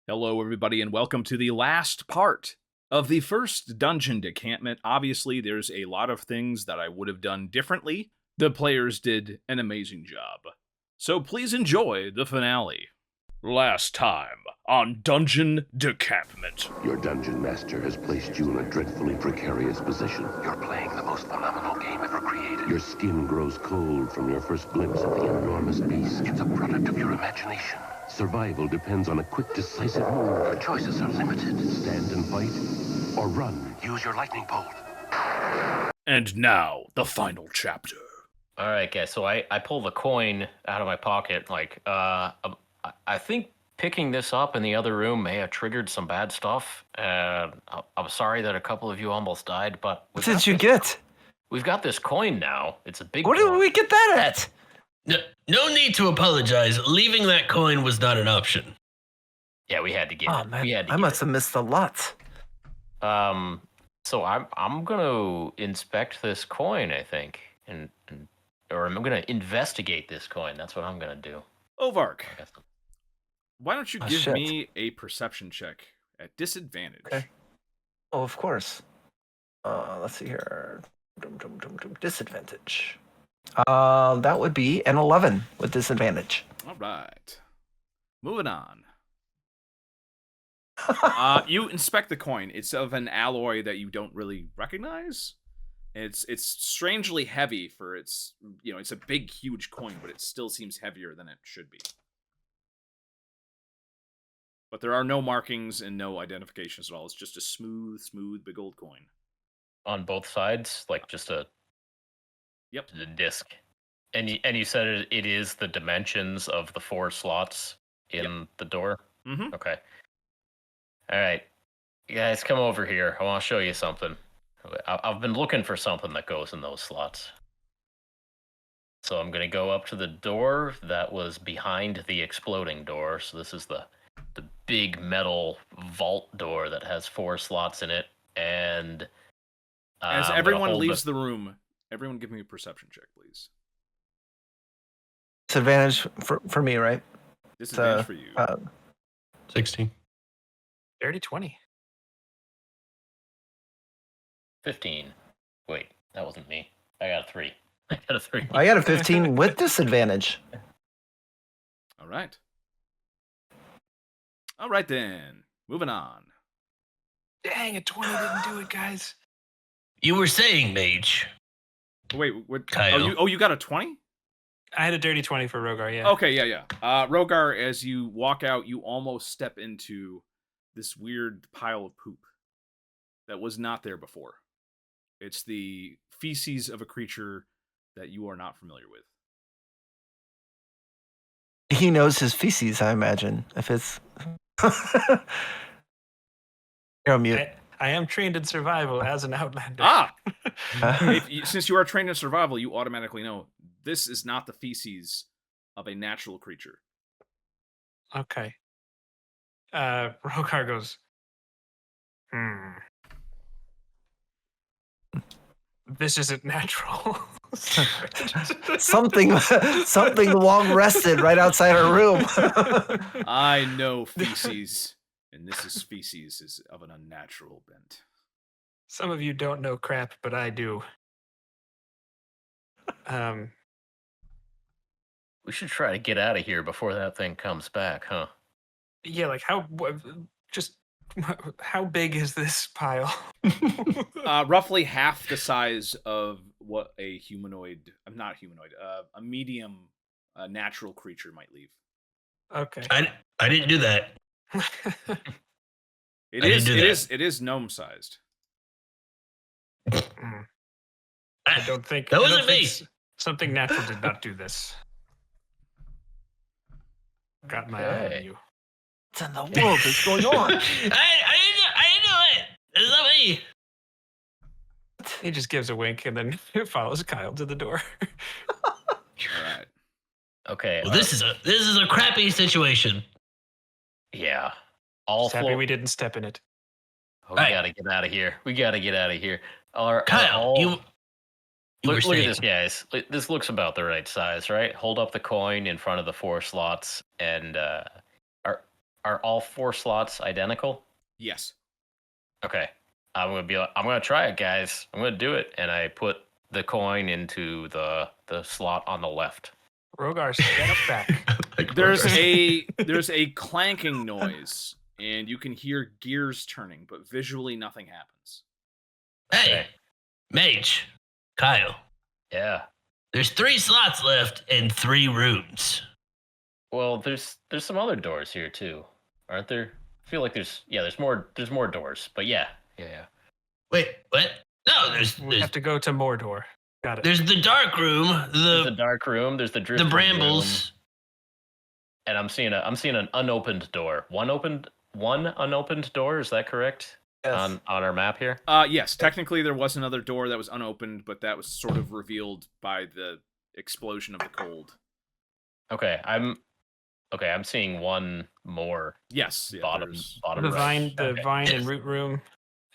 Hello, everybody, and welcome to the last part of the first Dungeon Decampment. Obviously, there's a lot of things that I would have done differently. The players did an amazing job. So please enjoy the finale. Last time on Dungeon Decampment. Your dungeon master has placed you in a dreadfully precarious position. You're playing the most phenomenal game ever created. Your skin grows cold from your first glimpse of the enormous beast. It's a product of your imagination. Survival depends on a quick, decisive move. Your choices are limited. Stand and fight, or run. Use your lightning bolt. And now, the final chapter. All right, guys. So I pull the coin out of my pocket. I think picking this up in the other room may have triggered some bad stuff. I'm sorry that a couple of you almost died, but What did you get? we've got this coin now. It's a big What coin. did we get that at? No need to apologize. Leaving that coin was not an option. Yeah, we had to get Oh it. man, We had to I get must have missed a lot. it. So I'm gonna inspect this coin, I think, or I'm gonna investigate this coin. That's what I'm gonna do. Ovark, I guess. why don't you Oh, give shit. me a perception check at disadvantage? Okay. Oh, of course. Let's see here. Disadvantage. That would be an 11 with disadvantage. All right. Moving on. You inspect the coin. It's of an alloy that you don't really recognize. It's strangely heavy for its, it's a big, huge coin, but it still seems heavier than it should be. But there are no markings and no identifications at all. It's just a smooth, big old coin. On both sides, like just a Yep. disc. And you said it is the dimensions of the 4 slots in the door? Mm-hmm. Okay. All right. You guys, come over here. I want to show you something. I've been looking for something that goes in those slots. So I'm going to go up to the door that was behind the exploding door. So this is the big metal vault door that has 4 slots in it. And As I'm gonna everyone hold leaves the room, everyone give me a perception check, please. Disadvantage for me, right? Disadvantage for you. 16. Dirty 20. 15. Wait, that wasn't me. I got a 3. I got a 3. I got a 15 with disadvantage. All right. All right, then. Moving on. Dang, a 20 didn't do it, guys. You were saying, Mage. Wait, what? Kyle. You got a 20? I had a dirty 20 for Rogar, yeah. Okay, yeah. Rogar, as you walk out, you almost step into this weird pile of poop that was not there before. It's the feces of a creature that you are not familiar with. He knows his feces, I imagine. If it's you're on mute. I am trained in survival as an outlander. Since you are trained in survival, you automatically know this is not the feces of a natural creature. Okay. Rogar goes, This isn't natural. something long rested right outside our room. I know feces, and this is feces is of an unnatural bent. Some of you don't know crap, but I do. We should try to get out of here before that thing comes back, huh? Yeah, like how big is this pile? Roughly half the size of what a a medium natural creature might leave. Okay. I didn't do that. It is gnome sized. I don't think That I wasn't don't think me. Something natural did not do this. Got my eye Okay. on you. What in the world is going on? I didn't do it. It's not me. He just gives a wink and then follows Kyle to the door. All right. Okay. Well, this is a crappy situation. Yeah. All Just happy floor. we didn't step in it. We Alright. gotta get out of here. Kyle, you were Look at saying. this, guys. This looks about the right size, right? Hold up the coin in front of the 4 slots, and Are all 4 slots identical? Yes. Okay. I'm gonna try it, guys. I'm gonna do it. And I put the coin into the slot on the left. Rogar, step back. Like There's Rogar. there's a clanking noise, and you can hear gears turning, but visually nothing happens. Hey, Okay. Mage, Kyle. Yeah. There's 3 slots left and 3 rooms. Well, there's some other doors here too, aren't there? I feel like there's more doors, but yeah. Wait, what? No, We have to go to Mordor. Got it. there's the dark room, There's the the dark room. There's the driftwood brambles. room, and I'm seeing an unopened door. One unopened door. Is that correct? Yes. On our map here. Yes, technically there was another door that was unopened, but that was sort of revealed by the explosion of the cold. Okay, I'm seeing one more Yes, yeah, bottom The right. vine and root room.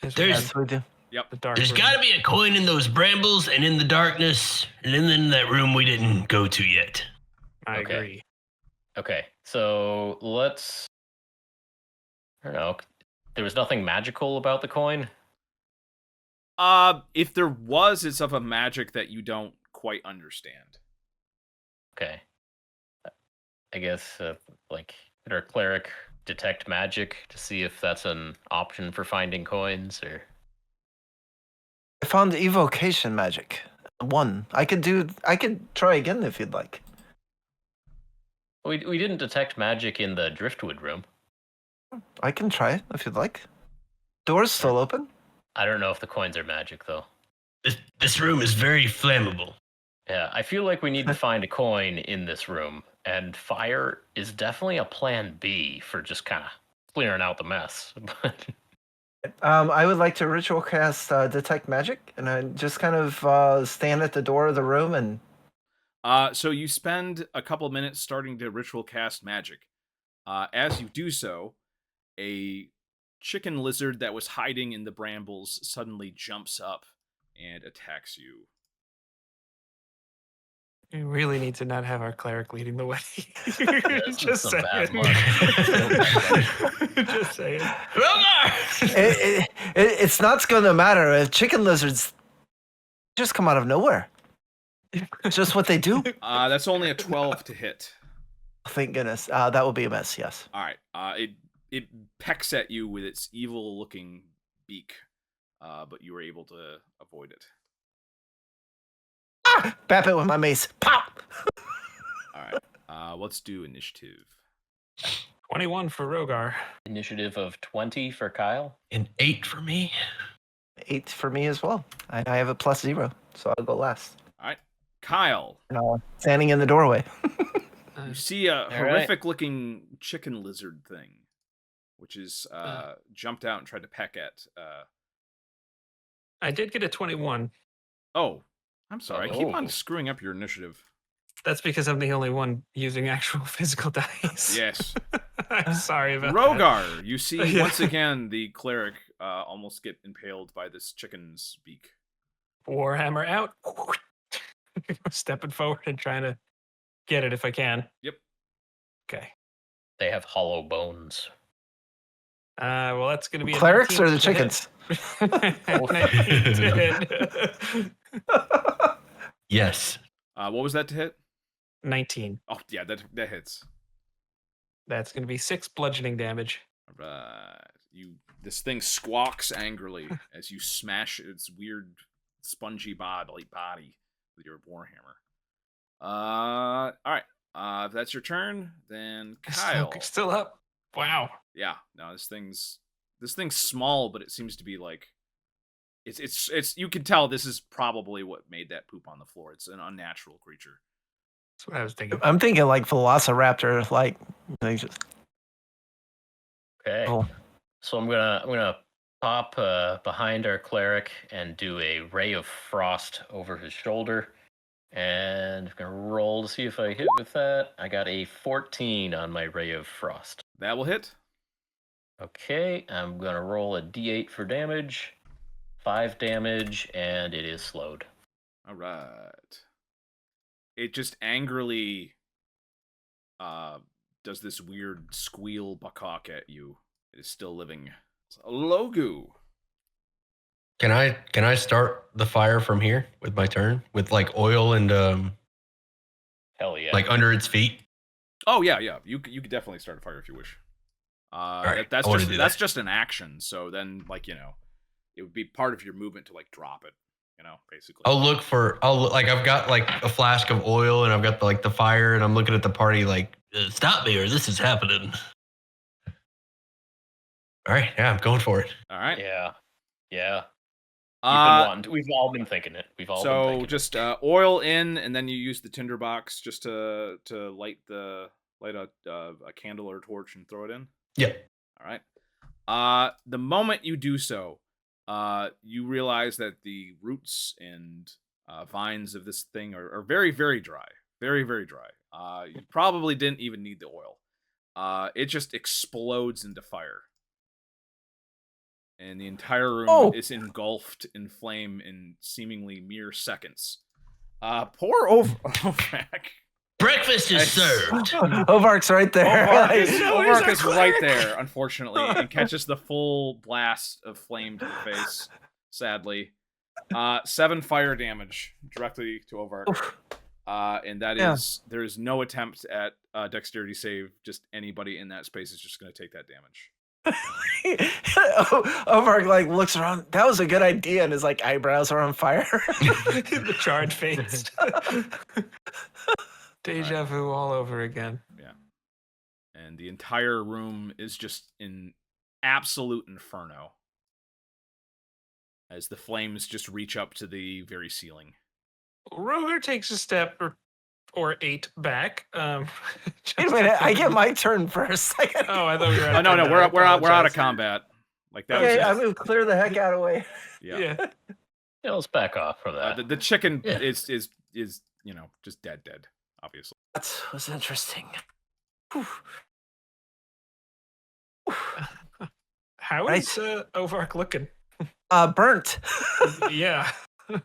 Is There's- Yes, we do. the dark There's room. got to be a coin in those brambles and in the darkness and then in that room we didn't go to yet. I Okay. agree. Okay, so let's. I don't know. There was nothing magical about the coin. If there was, it's of a magic that you don't quite understand. Okay. I guess like could our cleric detect magic to see if that's an option for finding coins or. I found evocation magic. 1. I could try again if you'd like. We didn't detect magic in the driftwood room. I can try it if you'd like. Door's still open. I don't know if the coins are magic though. This room is very flammable. Yeah, I feel like we need to find a coin in this room, and fire is definitely a plan B for just kind of clearing out the mess. I would like to ritual cast detect magic, and I just kind of stand at the door of the room and. So you spend a couple minutes starting to ritual cast magic. As you do so, a chicken lizard that was hiding in the brambles suddenly jumps up and attacks you. We really need to not have our cleric leading the way. This is Just some saying. bad luck. Just saying. Rogar! It's not going to matter if chicken lizards just come out of nowhere. It's just what they do. That's only a 12 to hit. Thank goodness. That will be a miss, yes. All right. It pecks at you with its evil-looking beak, but you were able to avoid it. Bap it with my mace. Pop! All right. Let's do initiative. 21 for Rogar. Initiative of 20 for Kyle. An 8 for me. 8 for me as well. I have a +0, so I'll go last. All right. Kyle, Standing in the doorway. you see a right. horrific-looking chicken lizard thing, which is jumped out and tried to peck at. I did get a 21. Oh, I'm sorry. I keep on Oh. screwing up your initiative. That's because I'm the only one using actual physical dice. Yes. I'm sorry about Rogar, you see Yeah. once again the cleric almost get impaled by this chicken's beak. that. Warhammer out. Stepping forward and trying to get it if I can. Yep. Okay. They have hollow bones. Well, that's going to be a Clerics 19 or the to hit. chickens? 19 to hit. Yes. What was that to hit? 19. Oh, yeah, that hits. That's going to be 6 bludgeoning damage. All right. This thing squawks angrily as you smash its weird spongy body with your warhammer. All right. If that's your turn, then Kyle. Still up. Wow. Yeah. No, this thing's small, but it seems to be like it's you can tell this is probably what made that poop on the floor. It's an unnatural creature. That's what I was thinking. I'm thinking like Velociraptor, like they just. Okay. Oh. So I'm gonna pop behind our cleric and do a ray of frost over his shoulder, and I'm gonna roll to see if I hit with that. I got a 14 on my ray of frost. That will hit. Okay, I'm gonna roll a d8 for damage, 5 damage, and it is slowed. All right. It just angrily does this weird squeal bukkak at you. It is still living. It's a Logu. Can I start the fire from here with my turn with like oil and Hell yeah. like under its feet? Oh yeah. You could definitely start a fire if you wish. Right, That's I wanna just do that's that. just an action. So then, like it would be part of your movement to like drop it. Basically. I've got like a flask of oil and I've got like the fire and I'm looking at the party like, stop me or this is happening. All right, yeah, I'm going for it. All right. Yeah. Yeah. We've all been thinking it. We've all been So thinking just oil in, and then you use the tinderbox just to light a candle or a torch and throw it in. Yeah. All right. The moment you do so, you realize that the roots and vines of this thing are very, very dry. Very, very dry. You probably didn't even need the oil. It just explodes into fire. And the entire room is engulfed in flame in seemingly mere seconds. Poor Ovrak. Breakfast is served. Ovark's right there. Ovrak is right there, unfortunately, and catches the full blast of flame to the face, sadly. 7 fire damage directly to Ovark. And that is, there is no attempt at dexterity save. Just anybody in that space is just going to take that damage. Ovark like looks around. That was a good idea, and his like eyebrows are on fire. The charred face. Deja vu all over again. Yeah. And the entire room is just in absolute inferno as the flames just reach up to the very ceiling. Roger takes a step or 8 back. Wait a minute, I get my turn first. Oh, I thought we were. Oh no, we're out of combat. Like that. Okay, I'm gonna clear the heck out of the way. Yeah. Yeah, let's back off from that. The chicken is just dead, obviously. That was interesting. How is Ovark looking? Burnt. Yeah. 100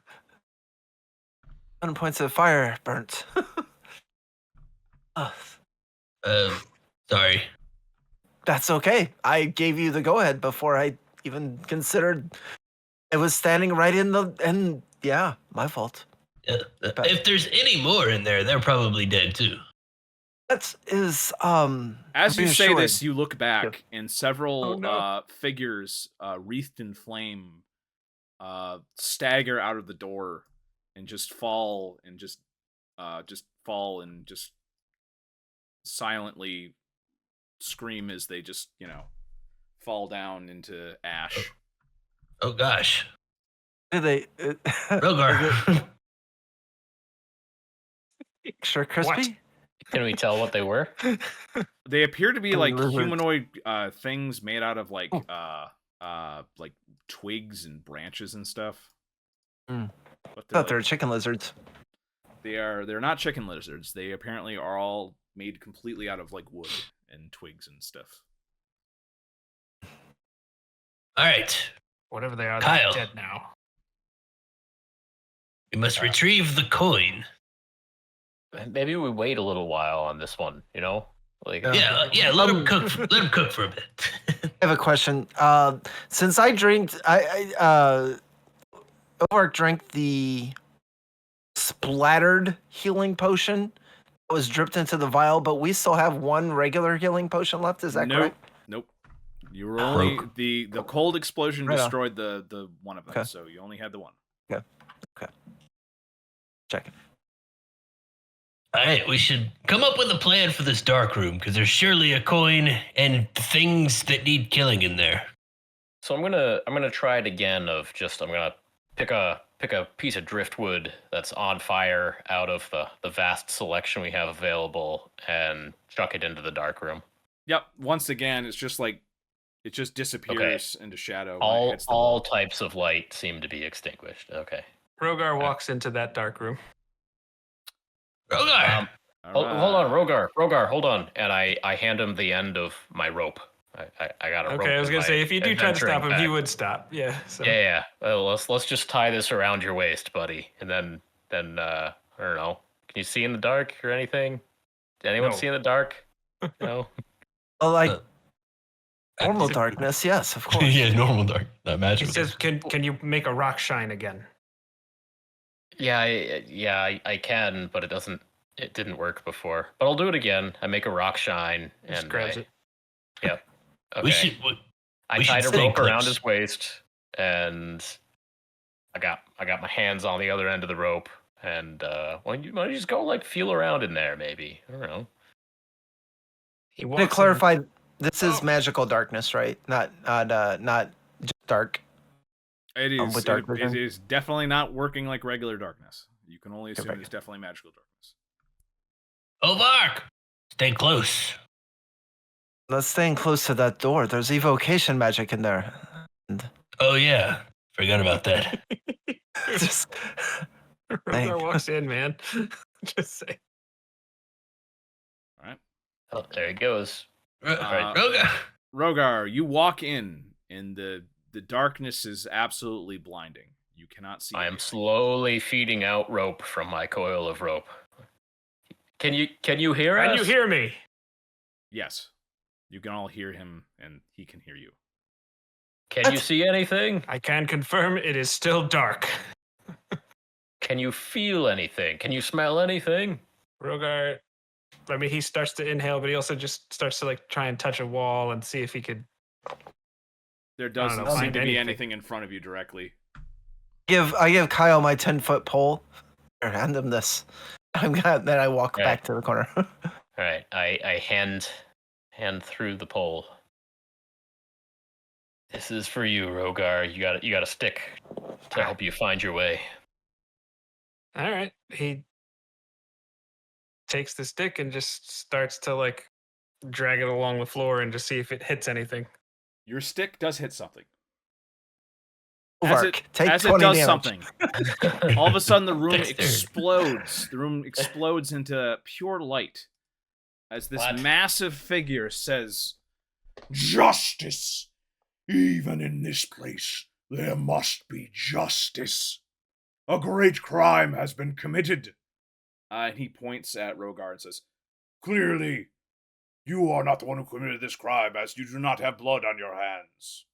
points of fire burnt. Sorry. That's okay. I gave you the go-ahead before I even considered. It was standing right and yeah, my fault. If there's any more in there, they're probably dead too. That is As you say reassuring. this, you look back and several figures wreathed in flame stagger out of the door and just fall and just silently scream as they just fall down into ash. Oh gosh. They Rogar. Sure crispy? Can we tell what they were? They appear to be like Lizards. humanoid things made out of like twigs and branches and stuff. Mm. But I thought they were chicken lizards. they're not chicken lizards. They apparently are all made completely out of like wood and twigs and stuff. All right. Whatever they are, Kyle. they're dead now. We must retrieve the coin. Maybe we wait a little while on this one, Like, Yeah, let him cook. Let him cook for a bit. I have a question. Since I drank, Ovark drank the splattered healing potion that was dripped into the vial, but we still have one regular healing potion left. Is that correct? Nope. You were only the cold explosion Right on. destroyed the one of them, Okay. so you only had the one. Check it. All right, we should come up with a plan for this dark room because there's surely a coin and things that need killing in there. So I'm gonna try it again. I'm gonna pick a piece of driftwood that's on fire out of the vast selection we have available and chuck it into the dark room. Yep. Once again, it's just like it just disappears into shadow. when it All hits the wall. types of light seem to be extinguished. Okay. Rogar walks into that dark room. Rogar! All Hold on, right. Rogar, hold on. And I hand him the end of my rope. I got a rope. Okay, I was in gonna my say if you do try to stop him, adventuring he pack. would stop. Yeah. So. Yeah. Well, let's just tie this around your waist, buddy, and then I don't know. Can you see in the dark or anything? Did anyone No. see in the dark? No. Well, like Uh, normal uh, darkness, yes, of course. yeah, normal dark, not He magical. says, "Can you make a rock shine again?" Yeah, I can, but it didn't work before. But I'll do it again. I make a rock shine, Just and grabs it. Yep. Okay. We should. I we should tied a stay rope around close. his waist, and I got my hands on the other end of the rope. And why don't you just go like feel around in there, maybe? I don't know. He To walks in. clarify, this is Oh. magical darkness, right? Not just dark. It is. With dark It vision. is definitely not working like regular darkness. You can only assume Perfect. it's definitely magical darkness. Ovark, stay close. Let's staying close to that door. There's evocation magic in there. And Oh yeah, forgot about that. just Rogar walks in, man. Just say. All right. Oh, there he goes. Right, Roga. Rogar, you walk in, and the darkness is absolutely blinding. You cannot see. I am anything. slowly feeding out rope from my coil of rope. Can you hear us? Can you hear me? Yes, you can all hear him, and he can hear you. Can you see anything? I can confirm it is still dark. Can you feel anything? Can you smell anything? Rogar, I mean, he starts to inhale, but he also just starts to like try and touch a wall and see if he could. There doesn't know, seem find to be anything. anything in front of you directly. I give Kyle my 10-foot pole. Here, hand him this. Then I walk Right. back to the corner. All right, I hand through the pole. This is for you, Rogar. You got a stick to help you find your way. All right. He takes the stick and just starts to like drag it along the floor and just see if it hits anything. Your stick does hit something. Ovark, take as 20 it does damage. something, all of a sudden the room Dexterity. explodes. The room explodes into pure light as this What? massive figure says, "Justice! Even in this place, there must be justice. A great crime has been committed." And he points at Rogar and says, "Clearly, you are not the one who committed this crime, as you do not have blood on your hands.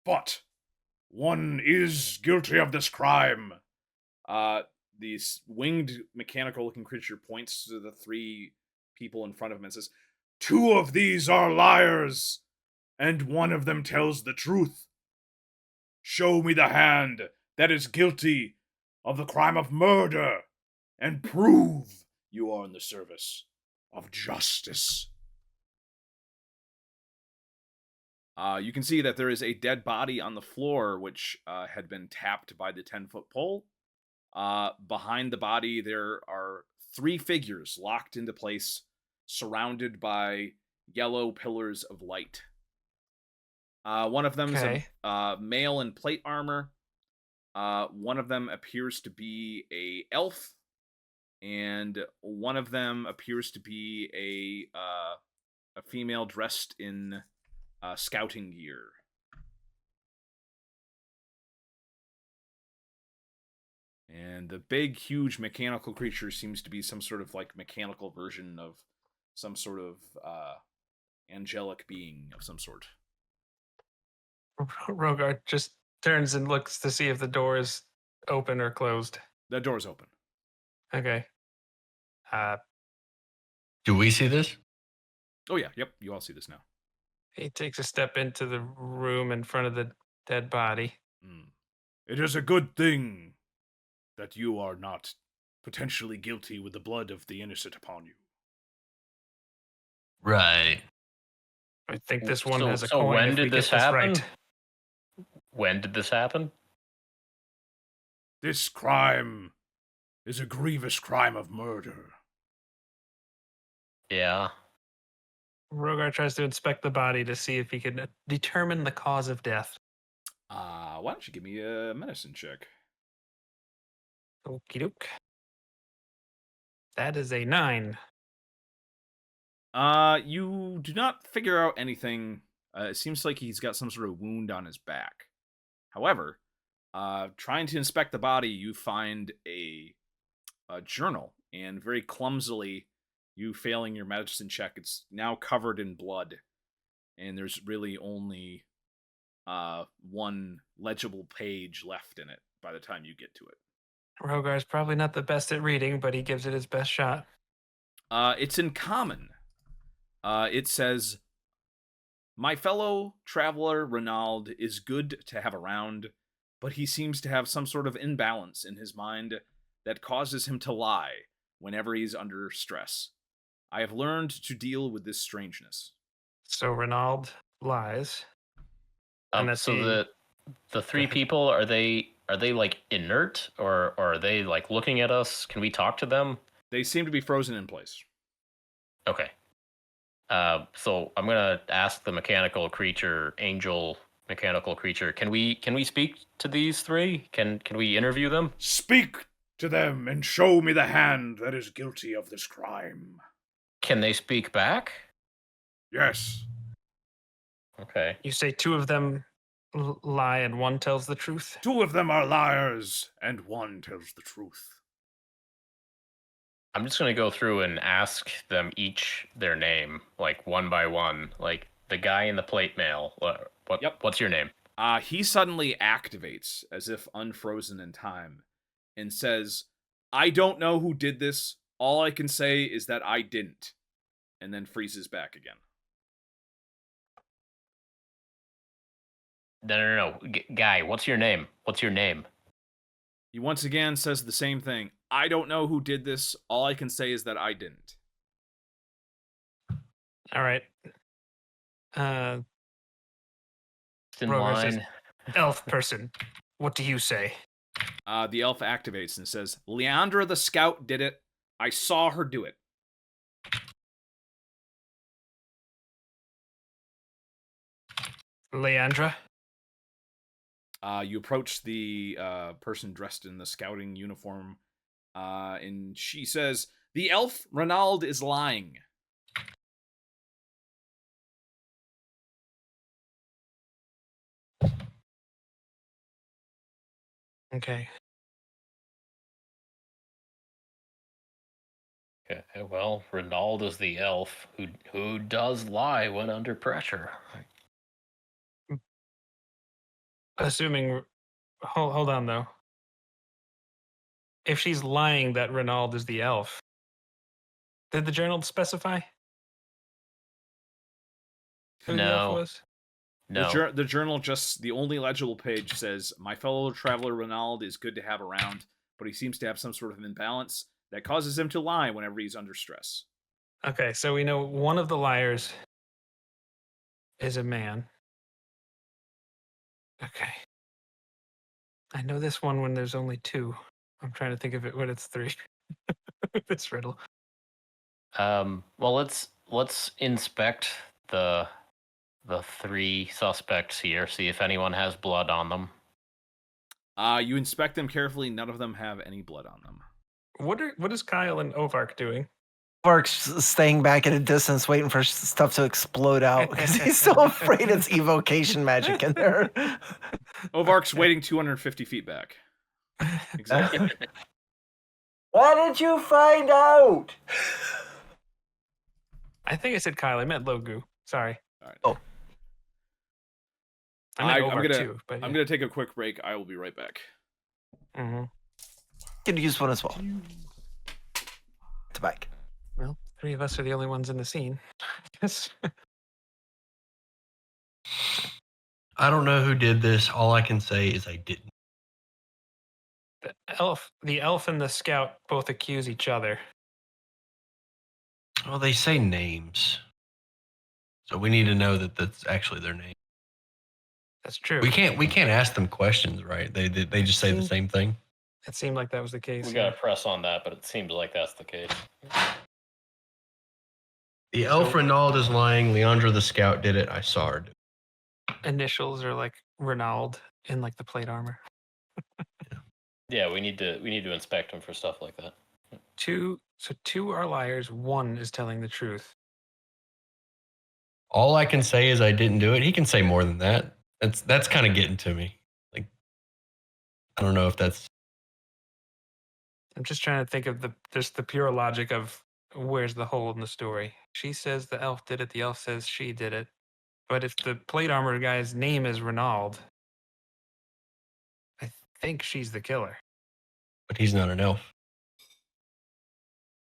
But one is guilty of this crime." This winged mechanical-looking creature points to the three people in front of him and says, "Two of these are liars, and one of them tells the truth. Show me the hand that is guilty of the crime of murder, and prove you are in the service of justice." You can see that there is a dead body on the floor, which had been tapped by the 10-foot pole. Behind the body, there are three figures locked into place, surrounded by yellow pillars of light. One of them is a male in plate armor. One of them appears to be a elf, and one of them appears to be a female dressed in scouting gear. And the big, huge mechanical creature seems to be some sort of like mechanical version of some sort of angelic being of some sort. Rogar just turns and looks to see if the door is open or closed. The door's open. Okay. Do we see this? Oh yeah, yep, you all see this now. He takes a step into the room in front of the dead body. It is a good thing that you are not potentially guilty with the blood of the innocent upon you. Right. I think this one has a so coin. when if we did get this happen? Right. When did this happen? This crime is a grievous crime of murder. Yeah. Rogar tries to inspect the body to see if he can determine the cause of death. Why don't you give me a medicine check? Okie doke. That is a 9. You do not figure out anything. It seems like he's got some sort of wound on his back. However, trying to inspect the body, you find a journal, and very clumsily, You failing your medicine check, it's now covered in blood, and there's really only one legible page left in it by the time you get to it. Rogar's probably not the best at reading, but he gives it his best shot. It's in common. It says, "My fellow traveler Renald is good to have around, but he seems to have some sort of imbalance in his mind that causes him to lie whenever he's under stress. I have learned to deal with this strangeness." So Renaud lies. And that's so the three people, are they like inert, or are they like looking at us? Can we talk to them? They seem to be frozen in place. Okay. So I'm gonna ask the mechanical creature, angel mechanical creature. Can we speak to these three? Can we interview them? "Speak to them and show me the hand that is guilty of this crime." Can they speak back? "Yes." Okay. You say two of them lie and one tells the truth? "Two of them are liars, and one tells the truth." I'm just gonna go through and ask them each their name, like one by one. Like the guy in the plate mail. What's your name? He suddenly activates as if unfrozen in time and says, "I don't know who did this. All I can say is that I didn't." And then freezes back again. No. Guy, what's your name? What's your name? He once again says the same thing. "I don't know who did this. All I can say is that I didn't." All right. In Rogar says, line. elf person, what do you say? The elf activates and says, "Leandra the scout did it. I saw her do it." Leandra? You approach the person dressed in the scouting uniform, and she says, "The elf Renald is lying." Okay. Okay, well, Renald is the elf who does lie when under pressure. Assuming, hold on though. If she's lying that Renaud is the elf, did the journal specify who the elf No. was? No. The journal the only legible page says, "My fellow traveler Renald is good to have around, but he seems to have some sort of imbalance that causes him to lie whenever he's under stress." Okay, so we know one of the liars is a man. Okay. I know this one when there's only two. I'm trying to think of it when it's three. This riddle. Well, let's inspect the three suspects here, see if anyone has blood on them. You inspect them carefully. None of them have any blood on them. What is Kyle and Ovark doing? Ovark's staying back at a distance, waiting for stuff to explode out because he's so afraid it's evocation magic in there. Ovark's waiting 250 feet back. Exactly. Why did you find out? I think I said Kyle. I meant Logu. Sorry. All right. Oh. I meant I'm Ovark gonna too. But I'm gonna take a quick break. I will be right back. Mm-hmm. Could use one as well. To back. Well, three of us are the only ones in the scene. Yes. I don't know who did this. All I can say is I didn't. The elf and the scout both accuse each other. Well, they say names. So we need to know that that's actually their name. That's true. We can't ask them questions, right? They just say the same thing. It seemed like that was the case. We gotta press on that, but it seems like that's the case. The elf Renaud is lying. Leandra the scout did it. I saw her do it. Initials are like Renaud in like the plate armor. Yeah, we need to inspect them for stuff like that. Two are liars. One is telling the truth. All I can say is I didn't do it. He can say more than that. That's kind of getting to me. Like, I don't know if that's. I'm just trying to think of the pure logic of where's the hole in the story? She says the elf did it. The elf says she did it. But if the plate armor guy's name is Renaud, I think she's the killer. But he's not an elf.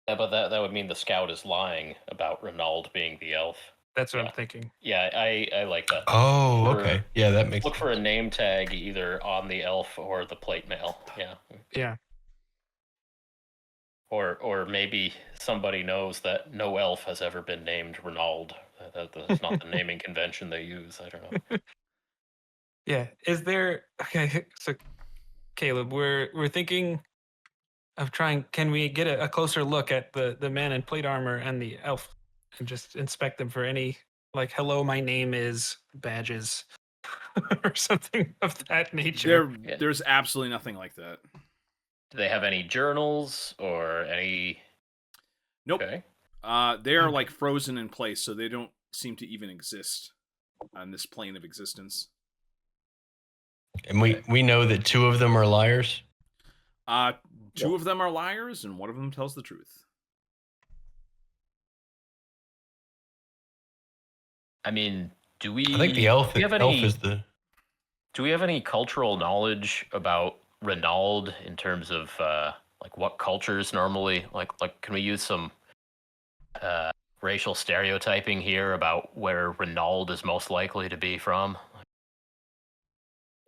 Yeah, but that would mean the scout is lying about Renaud being the elf. That's what Yeah. I'm thinking. Yeah, I like that. Oh, For- okay. Yeah, that makes Look sense. for a name tag either on the elf or the plate mail. Yeah. Yeah. Or maybe somebody knows that no elf has ever been named Renaud. That's not the naming convention they use. I don't know. Yeah. Is there okay, so Caleb, we're thinking of trying can we get a closer look at the man in plate armor and the elf and just inspect them for any like hello, my name is badges or something of that nature? There's absolutely nothing like that. Do they have any journals or any? Nope. Okay. They are like frozen in place, so they don't seem to even exist on this plane of existence. And we know that 2 of them are liars. 2 of them are liars, and one of them tells the truth. I mean, do we? I think the elf, do we have elf any, is the. Do we have any cultural knowledge about Renaud in terms of like what cultures normally like? Can we use some racial stereotyping here about where Renaud is most likely to be from?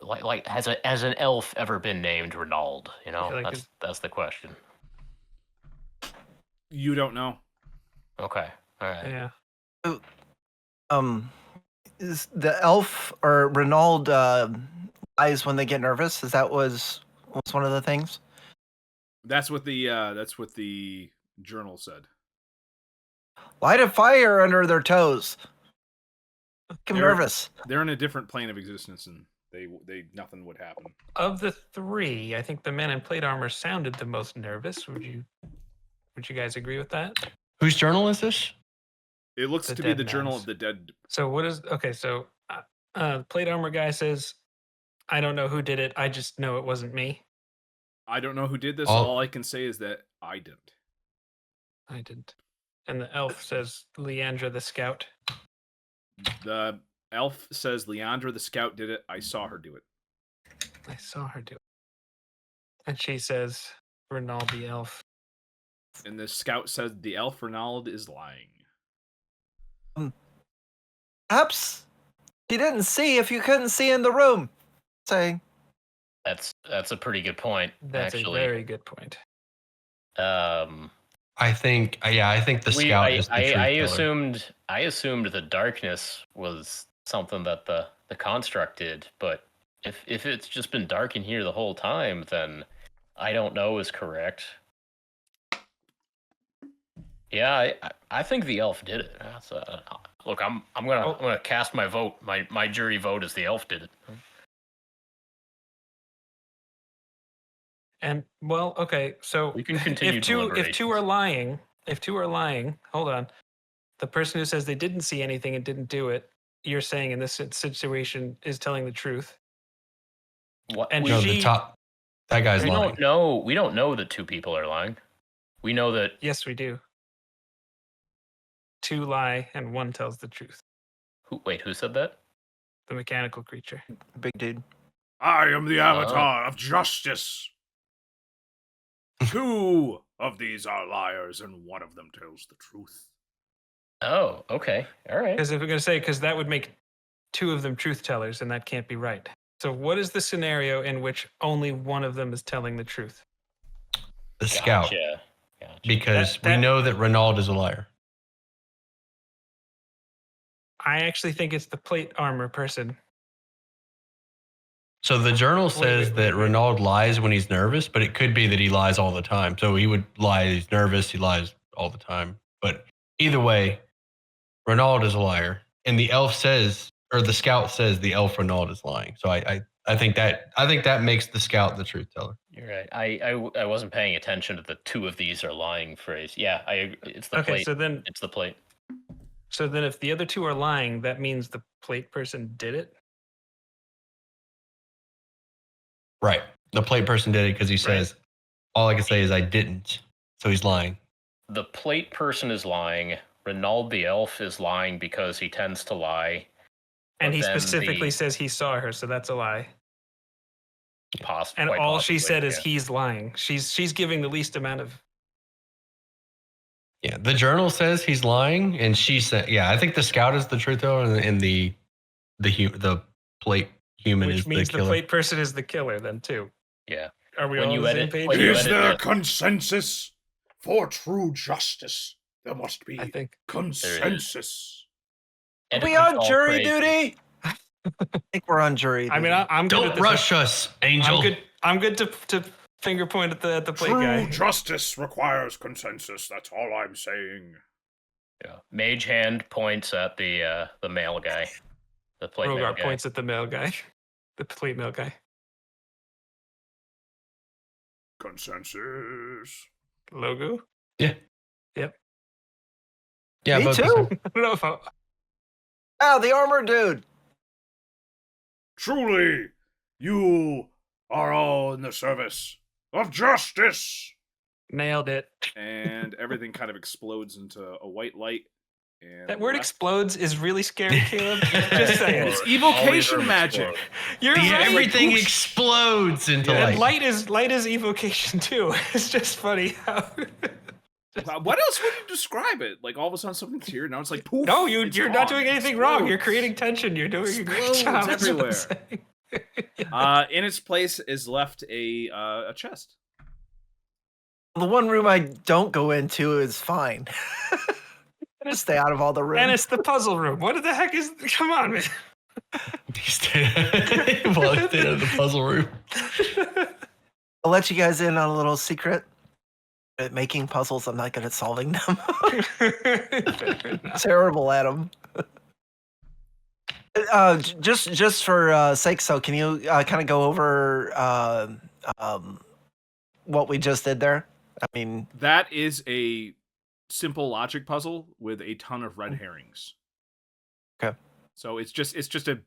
Like has an elf ever been named Renaud? You know, feel like that's the question. You don't know. Okay, all right. Yeah. Is the elf or Renaud lies when they get nervous? Is that was one of the things? That's what the journal said. Light a fire under their toes. Make them They're- nervous. They're in a different plane of existence, and they nothing would happen. Of the 3, I think the man in plate armor sounded the most nervous. Would you guys agree with that? Whose journal is this? It looks The to be dead the journal man's. of the dead. So what is okay? So plate armor guy says, "I don't know who did it. I just know it wasn't me. I don't know who did this. All- All I can say is that I didn't. I didn't." And the elf says, "Leandra the scout." The elf says Leandra the scout did it. I saw her do it. I saw her do it. And she says, "Renaud the elf." And the scout says the elf Ronald is lying. Perhaps you didn't see if you couldn't see in the room. Saying That's a pretty good point. That's actually. a very good point. I think the scout is the truth teller. I assumed the darkness was something that the construct did, but if it's just been dark in here the whole time, then I don't know is correct. Yeah, I think the elf did it. That's, look, I'm gonna cast my vote. My jury vote is the elf did it. And well, okay, so We can continue if two deliberations. are lying, hold on. The person who says they didn't see anything and didn't do it, you're saying in this situation is telling the truth. What? And No, she, that guy's we lying. don't know. We don't know that 2 people are lying. We know that. yes, we do. 2 lie and 1 tells the truth. Who said that? The mechanical creature. big dude. I am the avatar of justice. 2 of these are liars, and 1 of them tells the truth. Oh, okay, all right. Because if we're going to say, because that would make 2 of them truth tellers, and that can't be right. So, what is the scenario in which only 1 of them is telling the truth? The scout. Gotcha. Because we That- know that Renaud is a liar. I actually think it's the plate armor person. So the journal Wait, says wait, that wait. Renaud lies when he's nervous, but it could be that he lies all the time. So he would lie, he's nervous, he lies all the time. But either way, Renaud is a liar. And the elf says, or the scout says the elf Renaud is lying. So I think that makes the scout the truth teller. You're right. I wasn't paying attention to the 2 of these are lying phrase. Yeah, it's the Okay, plate. so then It's the plate. if the other 2 are lying, that means the plate person did it. Right. The plate person did it because he says, all I can say is I didn't. So he's lying. the plate person is lying. Renaud the elf is lying because he tends to lie. And But he then specifically the- says he saw her, so that's a lie. And quite all she possibly, said is yeah. he's lying. She's giving the least amount of. Yeah, the journal says he's lying, and she said, "Yeah, I think the scout is the truth teller, and the plate human Which is the means the killer." plate person is the killer then too. Yeah. Are we When all you on the same edit- page? when you Is edit there the- consensus? For true justice, there must I be think. consensus. Are edit we the on fall jury crazy. duty? I think we're on jury duty. I mean, I'm good at Don't this. rush us, Angel. I'm good to finger point at the plate True guy. justice requires consensus. That's all I'm saying. Yeah. Mage hand points at the male guy. The plate male Rogar guy. points at the male guy, the plate male guy. Consensus. Logo. Yeah. Yep. Yeah, Me both the too. same. I don't know if I, Oh, the armor dude. Truly, you are all in the service of justice. nailed it. And everything kind of explodes into a white light. And That word the explodes is really scary, Caleb. Just saying. It's All evocation these are magic. explode. You're Yeah, right. everything explodes into And light. light is evocation too. It's just funny how. What else would you describe it? Like all of a sudden something's here. Now it's like poof. No, it's you're not gone. doing It anything wrong. You're explodes. creating tension. You're doing a great Explodes job. That's what I'm everywhere. saying. In its place is left a chest. The one room I don't go into is fine. Just stay out of all the rooms. And it's the puzzle room. What the heck is? Come on, man. Well, it's in the puzzle room. I'll let you guys in on a little secret. At making puzzles, I'm not good at solving them. Terrible at them. Just for sake, so can you kind of go over what we just did there? I mean, That is a simple logic puzzle with a ton of red herrings. Okay. So it's just a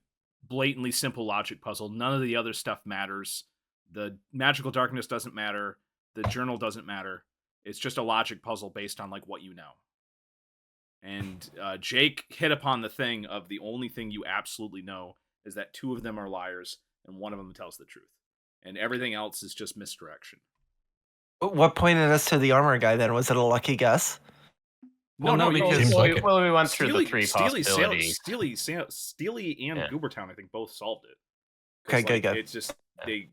blatantly simple logic puzzle. None of the other stuff matters. The magical darkness doesn't matter. The journal doesn't matter. It's just a logic puzzle based on like what you know. And Jake hit upon the thing of the only thing you absolutely know is that two of them are liars and one of them tells the truth. And everything else is just misdirection. what pointed us to the armor guy then? Was it a lucky guess? Well, no, you- because- Seems like it. Well, we went through Steely, the three Steely, possibilities. Steely and Yeah. Goobertown, I think, both solved it. 'Cause, Okay, good, good. It's just they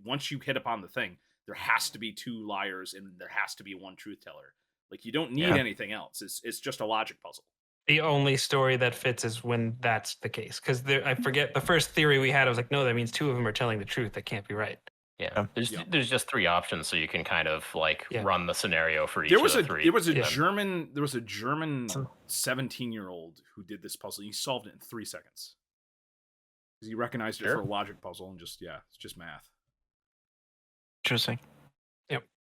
once you hit upon the thing, there has to be two liars and there has to be one truth teller. Like you don't need Yeah. anything else. It's just a logic puzzle. The only story that fits is when that's the case. Because I forget the first theory we had. I was like, no, that means two of them are telling the truth. That can't be right. Yeah. Yeah. There's just three options, so you can kind of like Yeah. run the scenario for each There of was the a three. there was a Yeah. German 17-year-old who did this puzzle. He solved it in 3 seconds. Because he recognized it Sure. for a logic puzzle and just it's just math. Interesting.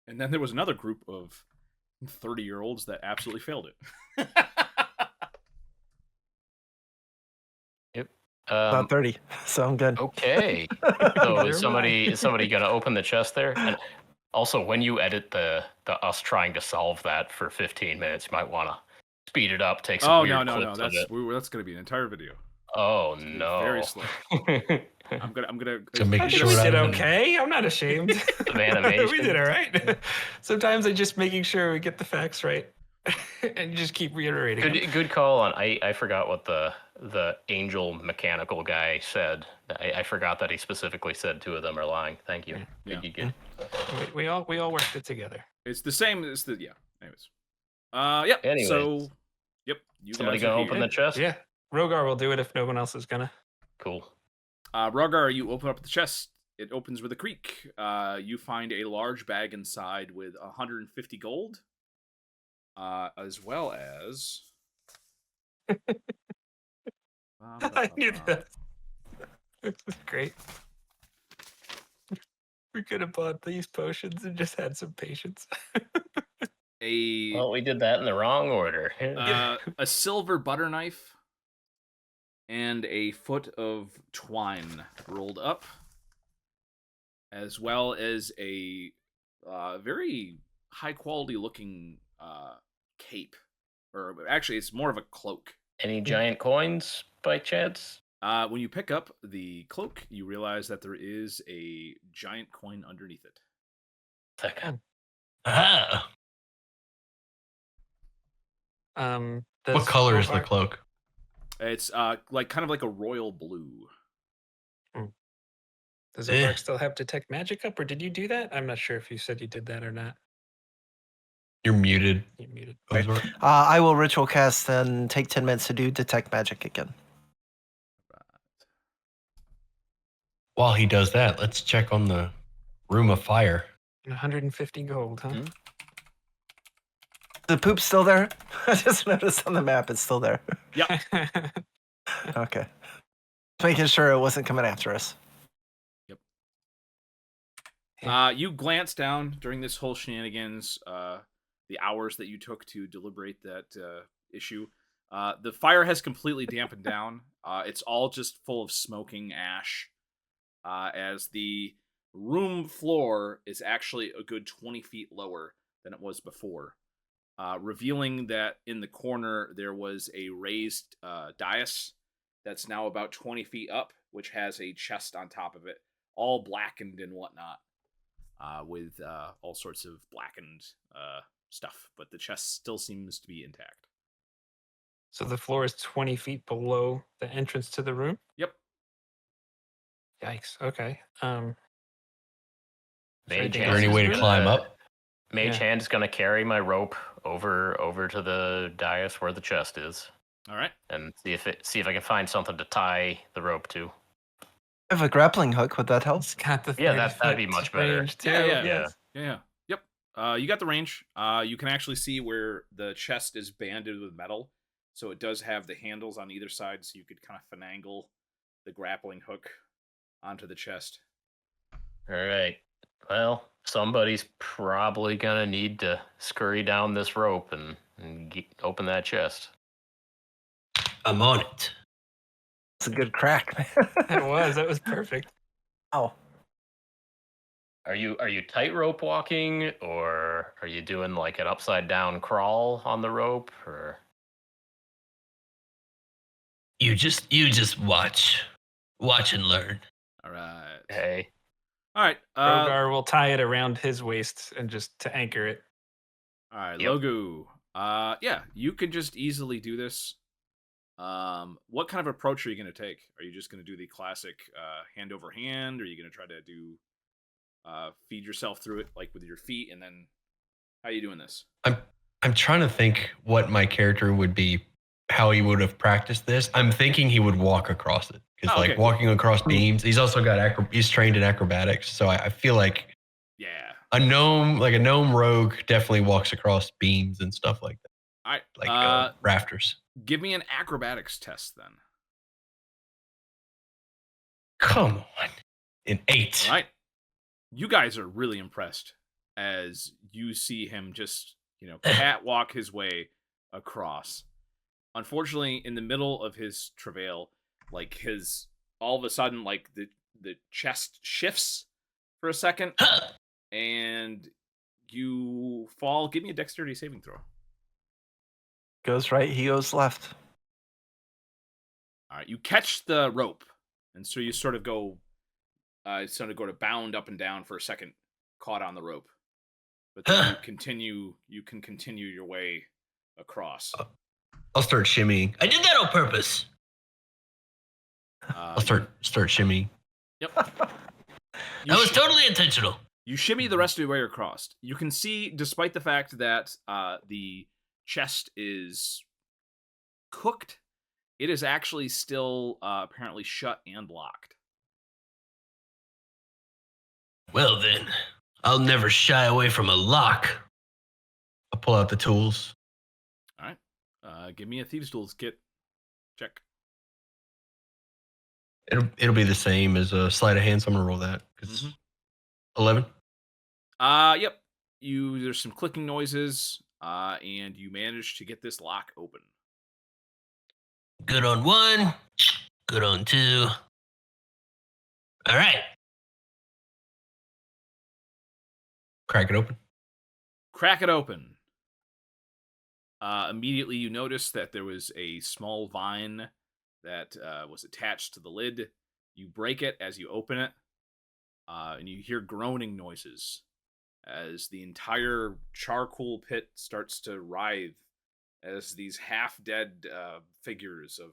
And then there was another group of 30-year-olds that absolutely failed it. About 30, so I'm good. Okay. So Never is somebody gonna open the chest there? And also, when you edit the us trying to solve that for 15 minutes, you might want to speed it up. Take some Oh weird no! clips of That's it. that's going to be an entire video. Oh It's gonna be no! very slow. I'm gonna To make I it think short we out did of it. okay. I'm not ashamed. Some animation. We did all right. Sometimes I just making sure we get the facts right, and you just keep reiterating. them. Good call on. I forgot what the angel mechanical guy said. I forgot that he specifically said two of them are lying. Thank you. Yeah. Good. We all worked it together. It's the same as the Anyways, yeah. Anyways. So, yep. You Somebody guys are gonna here. open the chest? Yeah, Rogar will do it if no one else is gonna. Cool. Rogar, you open up the chest. It opens with a creak. You find a large bag inside with 150 gold, as well as. I knew that. This is great. We could have bought these potions and just had some patience. Well, we did that in the wrong order. A silver butter knife and a foot of twine rolled up, as well as a very high quality looking cape, or actually, it's more of a cloak. Any giant coins by chance? When you pick up the cloak, you realize that there is a giant coin underneath it. Second. Ah. Does What color is the Rogar- cloak? It's like kind of like a royal blue. Does Eh. Ovark still have detect magic up, or did you do that? I'm not sure if you said you did that or not. You're muted. You muted. Ozark. I will ritual cast and take 10 minutes to do detect magic again. While he does that, let's check on the room of fire. 150 gold, huh? Mhm. The poop's still there? I just noticed on the map it's still there. Yep. Okay. Just making sure it wasn't coming after us. You glance down during this whole shenanigans, the hours that you took to deliberate that issue. The fire has completely dampened down. It's all just full of smoking ash, as the room floor is actually a good 20 feet lower than it was before, revealing that in the corner there was a raised dais that's now about 20 feet up, which has a chest on top of it, all blackened and whatnot. With all sorts of blackened stuff, but the chest still seems to be intact. So the floor is 20 feet below the entrance to the room? Yep. Yikes. Okay. Mage Is there any way to climb up? Mage Yeah. Hand's gonna carry my rope over to the dais where the chest is, All right. and see if I can find something to tie the rope to. I have a grappling hook. Would that help? It's got the Yeah, 30 that'd be foot much better. range too. Yeah. Yeah. Yeah. Yep. You got the range. You can actually see where the chest is banded with metal, so it does have the handles on either side, so you could kind of finagle the grappling hook onto the chest. All right. Well, somebody's probably gonna need to scurry down this rope and open that chest. I'm on it. It's a good crack. That was perfect. Oh, Are you tightrope walking, or are you doing like an upside down crawl on the rope, or? You just watch and learn. All right. Hey. All right. Rogar will tie it around his waist and just to anchor it. All right, Yep. Logu. Yeah, you can just easily do this. What kind of approach are you going to take? Are you just going to do the classic hand over hand? Or are you going to try to do feed yourself through it like with your feet? And then how are you doing this? I'm trying to think what my character would be, how he would have practiced this. I'm thinking he would walk across it because Oh, like okay. walking across beams. He's also got he's trained in acrobatics, so I feel like Yeah. a gnome rogue definitely walks across beams and stuff like that, All right. like rafters. Give me an acrobatics test then. Come on, an 8. All right. You guys are really impressed as you see him just, catwalk his way across. Unfortunately, in the middle of his travail, like all of a sudden, like the chest shifts for a second, and you fall. Give me a dexterity saving throw. goes right, he goes left. All right, you catch the rope, and so you sort of go to bound up and down for a second, caught on the rope, but then you can continue your way across. I'll start shimmying. I did that on purpose. I'll start shimmying. Yep. That was totally intentional. You shimmy the rest of your way across. You can see, despite the fact that the chest is cooked, it is actually still apparently shut and locked. Well then, I'll never shy away from a lock. I'll pull out the tools. All right. Give me a Thieves' Tools kit. Check. It'll be the same as a sleight of hand, so I'm gonna roll that. 'Cause 11. Yep. There's some clicking noises, and you manage to get this lock open. Good on 1. Good on 2. All right. Crack it open. Crack it open. Immediately, you notice that there was a small vine that was attached to the lid. You break it as you open it, and you hear groaning noises as the entire charcoal pit starts to writhe as these half-dead figures of,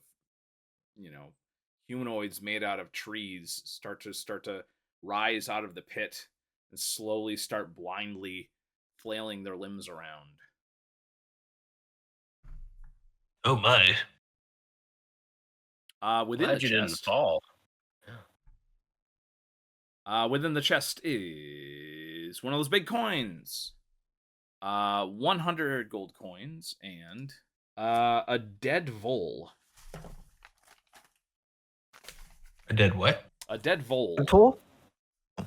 humanoids made out of trees start to rise out of the pit and slowly start blindly flailing their limbs around. Oh my. Within Glad the you didn't chest, fall. within the chest is one of those big coins. 100 gold coins and a dead vole. I did what? A dead vole. The pool? It's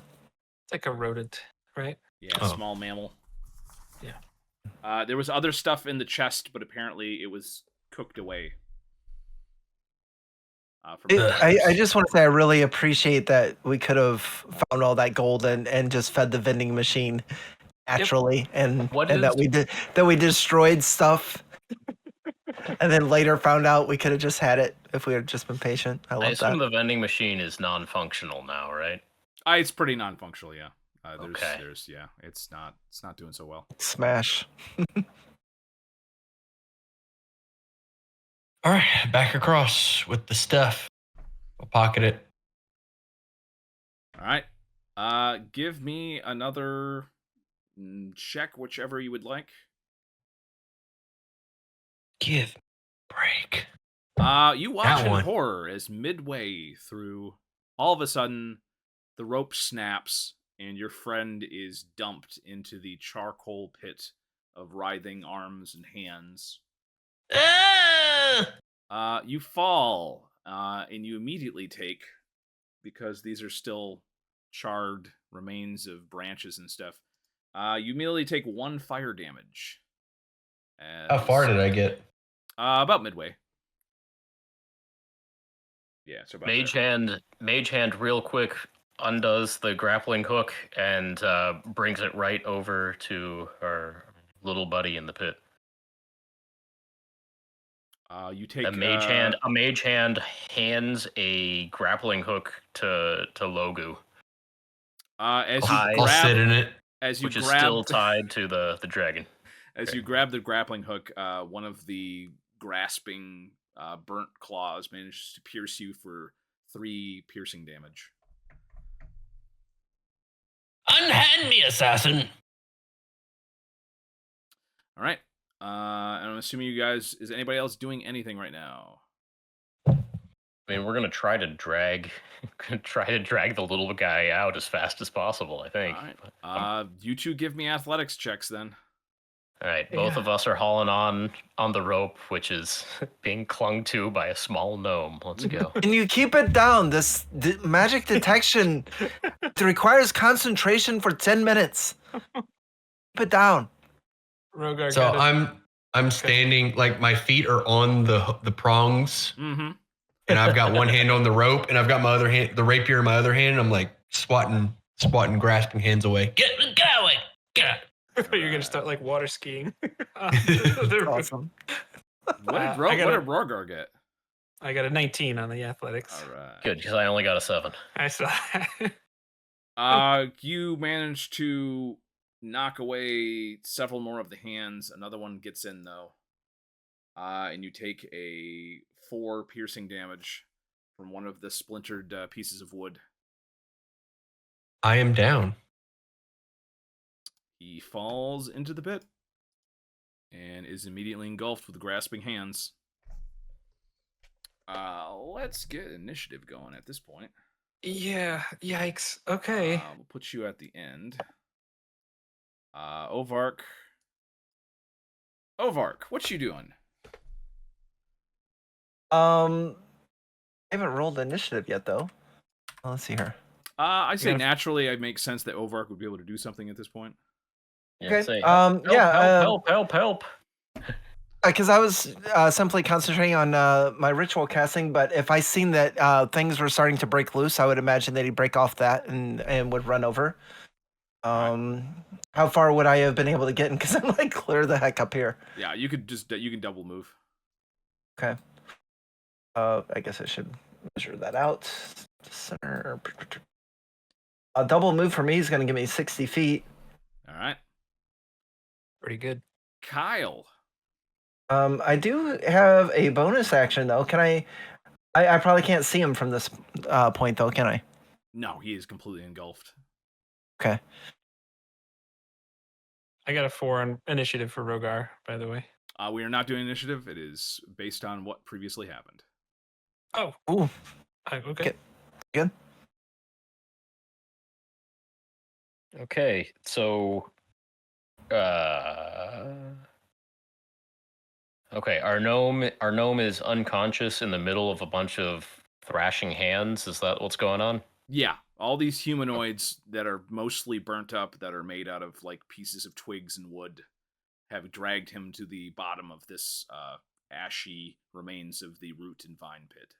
like a rodent, right? Yeah, Oh. small mammal. Yeah. There was other stuff in the chest, but apparently it was cooked away. I just want to say I really appreciate that we could have found all that gold and just fed the vending machine naturally, and What and is- that we destroyed stuff, and then later found out we could have just had it if we had just been patient. I I love assume that. the vending machine is non-functional now, right? It's pretty non-functional, yeah. Okay. It's not doing so well. Smash. All right, back across with the stuff. I'll pocket it. All right. Give me another check, whichever you would like. Give break. You watch That in one. horror as midway through, all of a sudden, the rope snaps and your friend is dumped into the charcoal pit of writhing arms and hands. You fall, and you immediately take, because these are still charred remains of branches and stuff, you immediately take 1 fire damage. How far did I get? About midway. Yeah, so about Mage there. hand, real quick, undoes the grappling hook and brings it right over to our little buddy in the pit. You take A mage hand hands a grappling hook to Logu, as you I'll grab, sit in it. as you which is grab, still tied to the dragon. as you grab the grappling hook, one of the grasping burnt claws manages to pierce you for 3 piercing damage. Unhand me, assassin. All right. And I'm assuming you guys, is anybody else doing anything right now? I mean, we're gonna try to drag the little guy out as fast as possible. I think. All right. You two give me athletics checks then. All right, both of us are hauling on the rope, which is being clung to by a small gnome. Let's go. Can you keep it down? This magic detection it requires concentration for 10 minutes. Keep it down. Rogar So got it. I'm standing, like my feet are on the prongs, Mm-hmm. and I've got one hand on the rope, and I've got my other hand, the rapier in my other hand. And I'm like swatting, grasping hands away. Get away! Get. You're gonna start like water skiing. Awesome. What I did got a- Rogar get? I got a 19 on the athletics. All right. Good, because I only got a 7. I saw. You manage to knock away several more of the hands. Another one gets in though. And you take a 4 piercing damage from one of the splintered pieces of wood. I am down. He falls into the pit and is immediately engulfed with grasping hands. Let's get initiative going at this point. Yeah. Yikes. Okay. We'll put you at the end. Ovark, what you doing? I haven't rolled initiative yet though. Let's see here. I say Yeah. naturally, it makes sense that Ovark would be able to do something at this point. Yeah, Okay. say, Help. help. Because I was simply concentrating on my ritual casting, but if I seen that things were starting to break loose, I would imagine that he'd break off that and would run over. How How far would I have been able to get in? Because I'm like clear the heck up here. Yeah, you can double move. Okay. I guess I should measure that out. Center. A double move for me is going to give me 60 feet. All right, Pretty good. Kyle. I do have a bonus action though. Can I probably can't see him from this point though, can I? No, he is completely engulfed. Okay. I got a 4 on initiative for Rogar, by the way. We are not doing initiative. It is based on what previously happened. Oh, Ooh. okay. Good. Okay, so okay, our gnome is unconscious in the middle of a bunch of thrashing hands. Is that what's going on? Yeah, all these humanoids that are mostly burnt up, that are made out of like pieces of twigs and wood, have dragged him to the bottom of this ashy remains of the root and vine pit.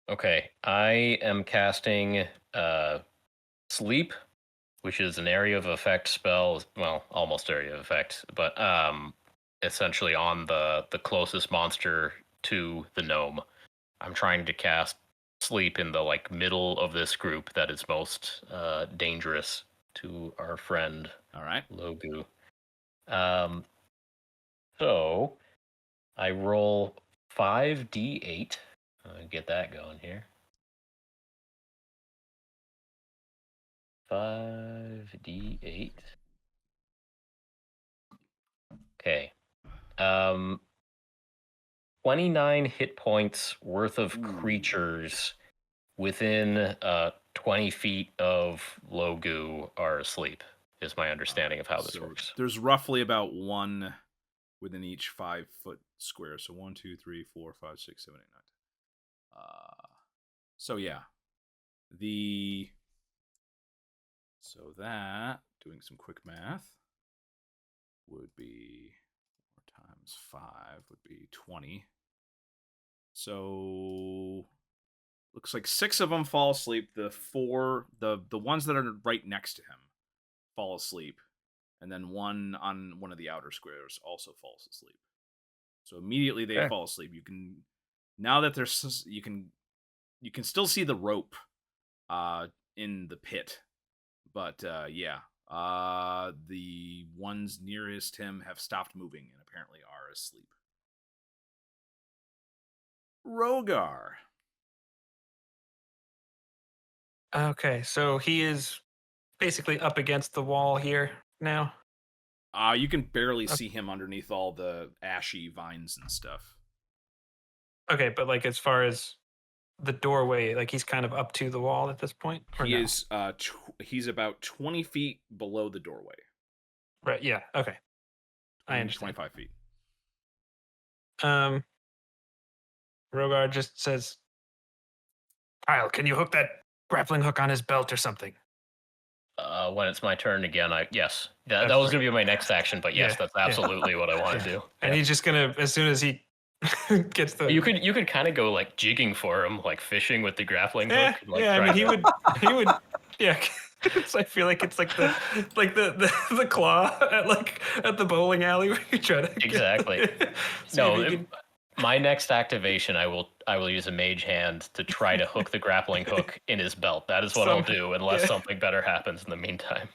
Okay, I am casting sleep, which is an area of effect spell. Well, almost area of effect, but essentially on the closest monster to the gnome. I'm trying to cast sleep in the like middle of this group that is most dangerous to our friend All right. Logu. So I roll 5d8. Get that going here. 5d8. Okay. 29 hit points worth of creatures within 20 feet of Logu are asleep, is my understanding of how this works. There's roughly about one within each 5 foot square. So 1, 2, 3, 4, 5, 6, 7, 8, 9. So yeah, so that, doing some quick math, would be 4 times 5 would be 20. So looks like 6 of them fall asleep. The ones that are right next to him fall asleep, and then one on one of the outer squares also falls asleep. So immediately they fall asleep. You can, now that there's, you can still see the rope in the pit, but yeah, the ones nearest him have stopped moving and apparently are asleep. Rogar. Okay, so he is basically up against the wall here now. You can barely see him underneath all the ashy vines and stuff. Okay, but like as far as the doorway, like he's kind of up to the wall at this point? Or He no? is he's about 20 feet below the doorway. Right, yeah, okay. I understand. 25 feet. Rogar just says, Kyle, can you hook that grappling hook on his belt or something? When it's my turn again, yes. That was going to be my next action, but yes, that's absolutely what I want to do. And he's just going to, as soon as he gets the... You could kind of go like jigging for him, like fishing with the grappling hook. Like, yeah, I mean, he would, yeah. So I feel like it's like the claw at the bowling alley where you try to exactly. My next activation, I will use a mage hand to try to hook the grappling hook in his belt. That is what I'll do, unless something better happens in the meantime.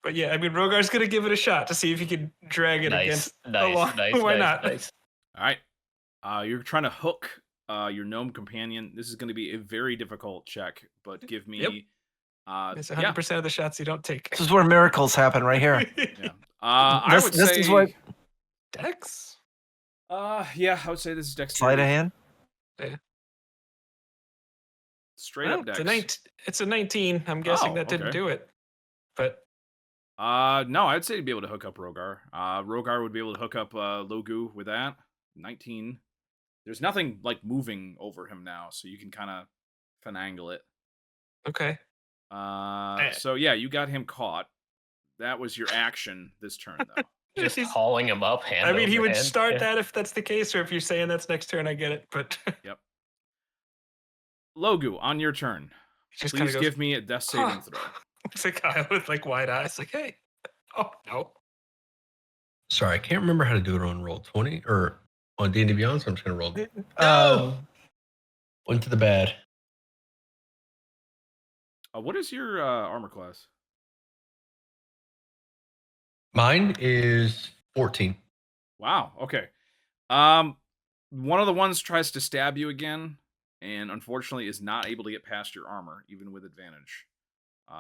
But yeah, I mean, Rogar's gonna give it a shot to see if he can drag it against the wall. Why not? Nice. All right. You're trying to hook your gnome companion. This is going to be a very difficult check, but give me. It's 100% of the shots you don't take. This is where miracles happen right here. Yeah. I would say. This is what. Dex? Yeah, I would say this is dexterity. Sleight of hand. Yeah. Straight up dex. It's a 19. I'm guessing that didn't do it. But no, I'd say to be able to hook up Rogar. Rogar would be able to hook up Logu with that. 19. There's nothing like moving over him now, so you can kind of finagle it. Okay. So yeah, you got him caught. That was your action this turn, though. Just hauling him up, hand I mean, he over would hand. start that if that's the case, or if you're saying that's next turn, I get it. But Yep. Logu, on your turn, please give me a death saving throw. It's a guy with like wide eyes, like, hey, oh no. Sorry, I can't remember how to do it on Roll20 or on D&D Beyond, so I'm just gonna roll. Um, Went to the bad. What is your armor class? Mine is 14. Wow. Okay. One of the ones tries to stab you again, and unfortunately is not able to get past your armor, even with advantage.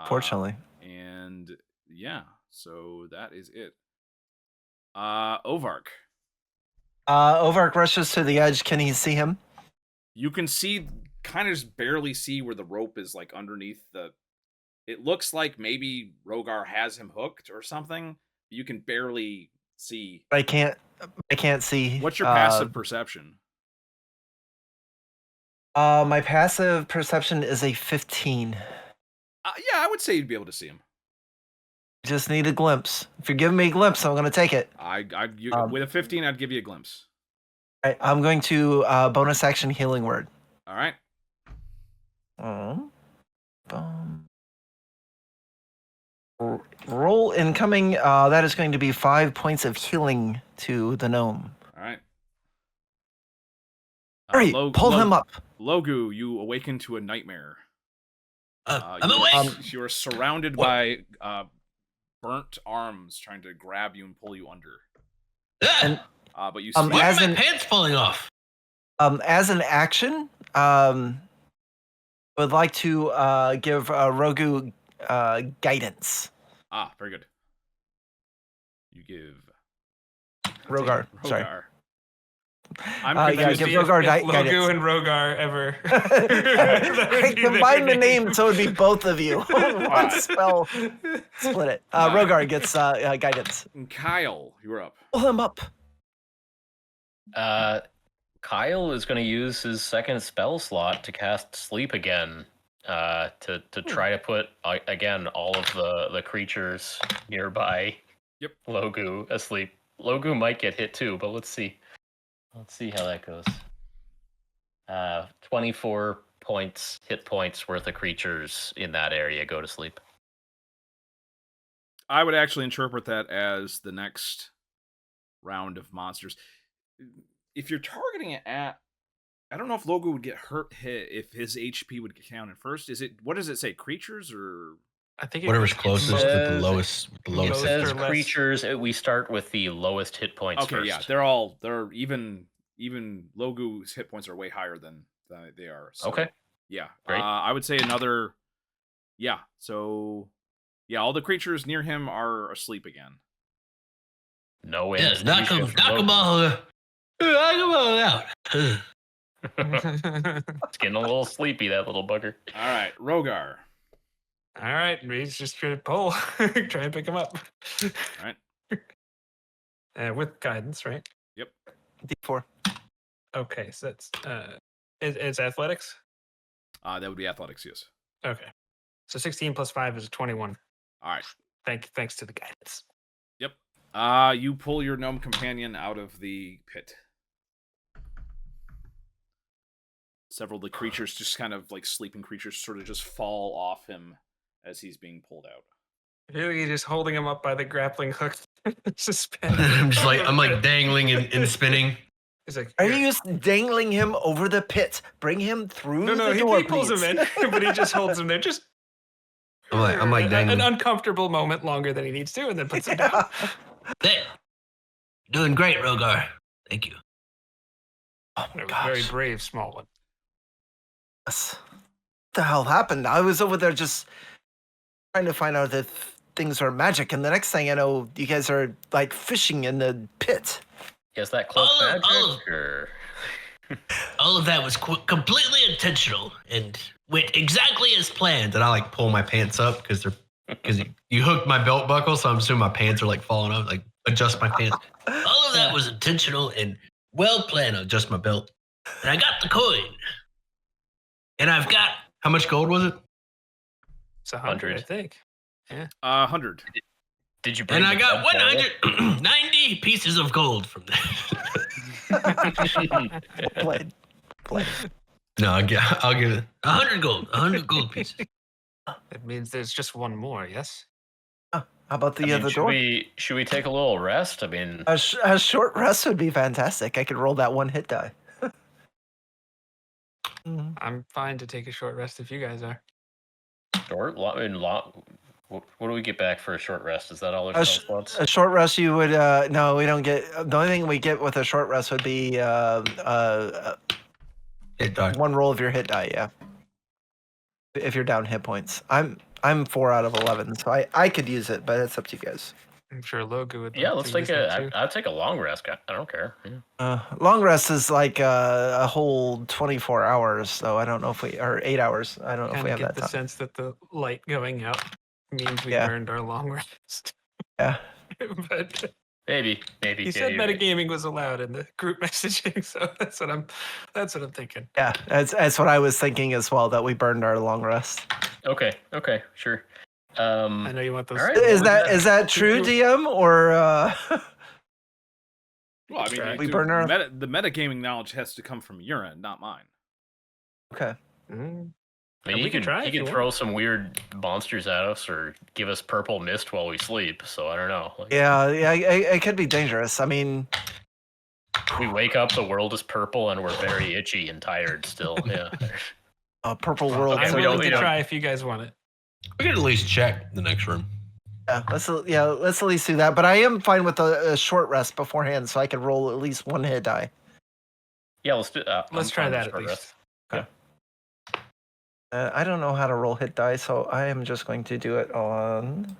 Fortunately. And yeah, so that is it. Ovark. Ovark rushes to the edge. Can he see him? You can see, kind of just barely see where the rope is, like underneath the. It looks like maybe Rogar has him hooked or something. You can barely see. I can't see. What's your passive perception? My passive perception is a 15. Yeah, I would say you'd be able to see him. Just need a glimpse. If you're giving me a glimpse, I'm going to take it. With a 15, I'd give you a glimpse. I'm going to bonus action healing word. All right. Roll incoming. That is going to be 5 points of healing to the gnome. All right. Hurry, pull him up. Logu, you awaken to a nightmare. I'm awake. You are surrounded by burnt arms trying to grab you and pull you under. And, but you see, why are my pants falling off? As an action, I would like to give Rogu guidance. Very good. You give Rogar. Sorry. I'm confused. give Rogar guidance. Logu and Rogar ever. I combined the name so it would be both of you. One spell. Split it. Rogar gets guidance. And Kyle, you're up. Pull him up. Kyle is going to use his second spell slot to cast Sleep again, to try to put again all of the creatures nearby. Yep. Logu asleep. Logu might get hit too, but let's see. Let's see how that goes. 24 hit points worth of creatures in that area go to sleep. I would actually interpret that as the next round of monsters. If you're targeting it at, I don't know if Logu would get hit if his HP would get counted first. What does it say? Creatures or? I think Whatever's closest with the lowest. It says creatures. We start with the lowest hit points Okay, first. yeah, they're even Logu's hit points are way higher than they are. So, okay. Yeah. Great. I would say another. Yeah. So, yeah, all the creatures near him are asleep again. No way. Yes, knock them all out. It's getting a little sleepy, that little bugger. All right, Rogar. All right, he's just trying to pull, try and pick him up. All right. With guidance, right? Yep. D4. Okay, so that's it's athletics. That would be athletics, yes. Okay, so 16 plus 5 is 21. All right. Thanks to the guidance. Yep. You pull your gnome companion out of the pit. Several of the creatures, just kind of like sleeping creatures, sort of just fall off him as he's being pulled out. I feel like he's just holding him up by the grappling hook. Suspended. I'm like dangling and spinning. He's like, Are you just dangling him over the pit? Bring him through no, the door, he pulls please. him in, but he just holds him there. Just I'm like dangling. an uncomfortable moment longer than he needs to, and then puts him down. There. Doing great, Rogar. Thank you. Oh my It was gosh. very brave, small one. Yes. What the hell happened? I was over there just trying to find out that things are magic, and the next thing I know, you guys are like fishing in the pit. Is that close magic? Or... All of that was completely intentional and went exactly as planned. And I like pull my pants up because you hooked my belt buckle, so I'm assuming my pants are like falling off. Like adjust my pants. All of that was intentional and well planned. Adjust my belt, and I got the coin. And I've got how much gold was it? It's 100, I think. 100. Did you bring And I got 190 pieces of gold from that. Played. No, I'll give it 100 gold. 100 gold pieces. It means there's just one more. Yes. How about the I mean, other should door? we take a little rest? I mean, A short rest would be fantastic. I could roll that one hit die. Mhm. I'm fine to take a short rest if you guys are. short. What do we get back for a short rest? Is that all A, their sh- spell slots? a short rest, you would no, we don't get. The only thing we get with a short rest would be Hit die. one roll of your hit die. Yeah, if you're down hit points. I'm 4 out of 11, so I could use it, but it's up to you guys. I'm sure Logu would. Yeah, like let's to take use that too. I'll take a long rest. I don't care. Yeah. Long rest is like a whole 24 hours, so I don't know if we or 8 hours. I don't know if Kind we of have get that the time. sense that the light going out means we Yeah. burned our long rest. Yeah. But Maybe. he said metagaming was allowed in the group messaging, so that's what I'm thinking. Yeah, that's what I was thinking as well. That we burned our long rest. Okay, sure. I know you want those. all right. Is well, that true, DM, or Well, I mean, Right. We burn our- the metagaming knowledge has to come from your end, not mine. okay? Mm. I mean, we he can could try he if you could want. throw some weird monsters at us or give us purple mist while we sleep. So I don't know. Like, Yeah, it could be dangerous. I mean, we wake up, the world is purple, and we're very itchy and tired still. Yeah. a purple Well, world. okay, I'm we willing don't- to we don't- try if you guys want it. We could at least check the next room. Let's at least do that. But I am fine with a short rest beforehand, so I could roll at least one hit die. Yeah, let's do. Let's try that at least. I don't know how to roll hit die, so I am just going to do it on.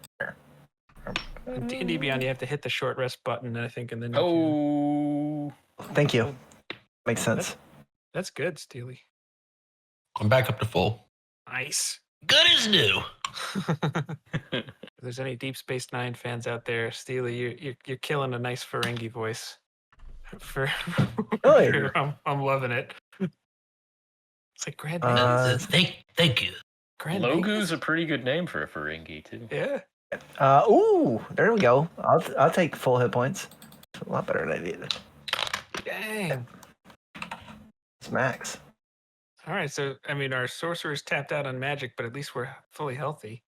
In D&D Beyond, you have to hit the short rest button, I think, and then. you can- Oh, Thank you. Makes sense. That's good, Steely. I'm back up to full. Nice. Good as new. If there's any Deep Space Nine fans out there, Steely, you're killing a nice Ferengi voice. For Really? I'm loving it. It's like Grand Thank you. Grand Logu's a pretty good name for a Ferengi too. Yeah. Ooh, there we go. I'll take full hit points. It's a lot better than I needed. Dang. It's max. All right, so I mean, our sorcerer's tapped out on magic, but at least we're fully healthy.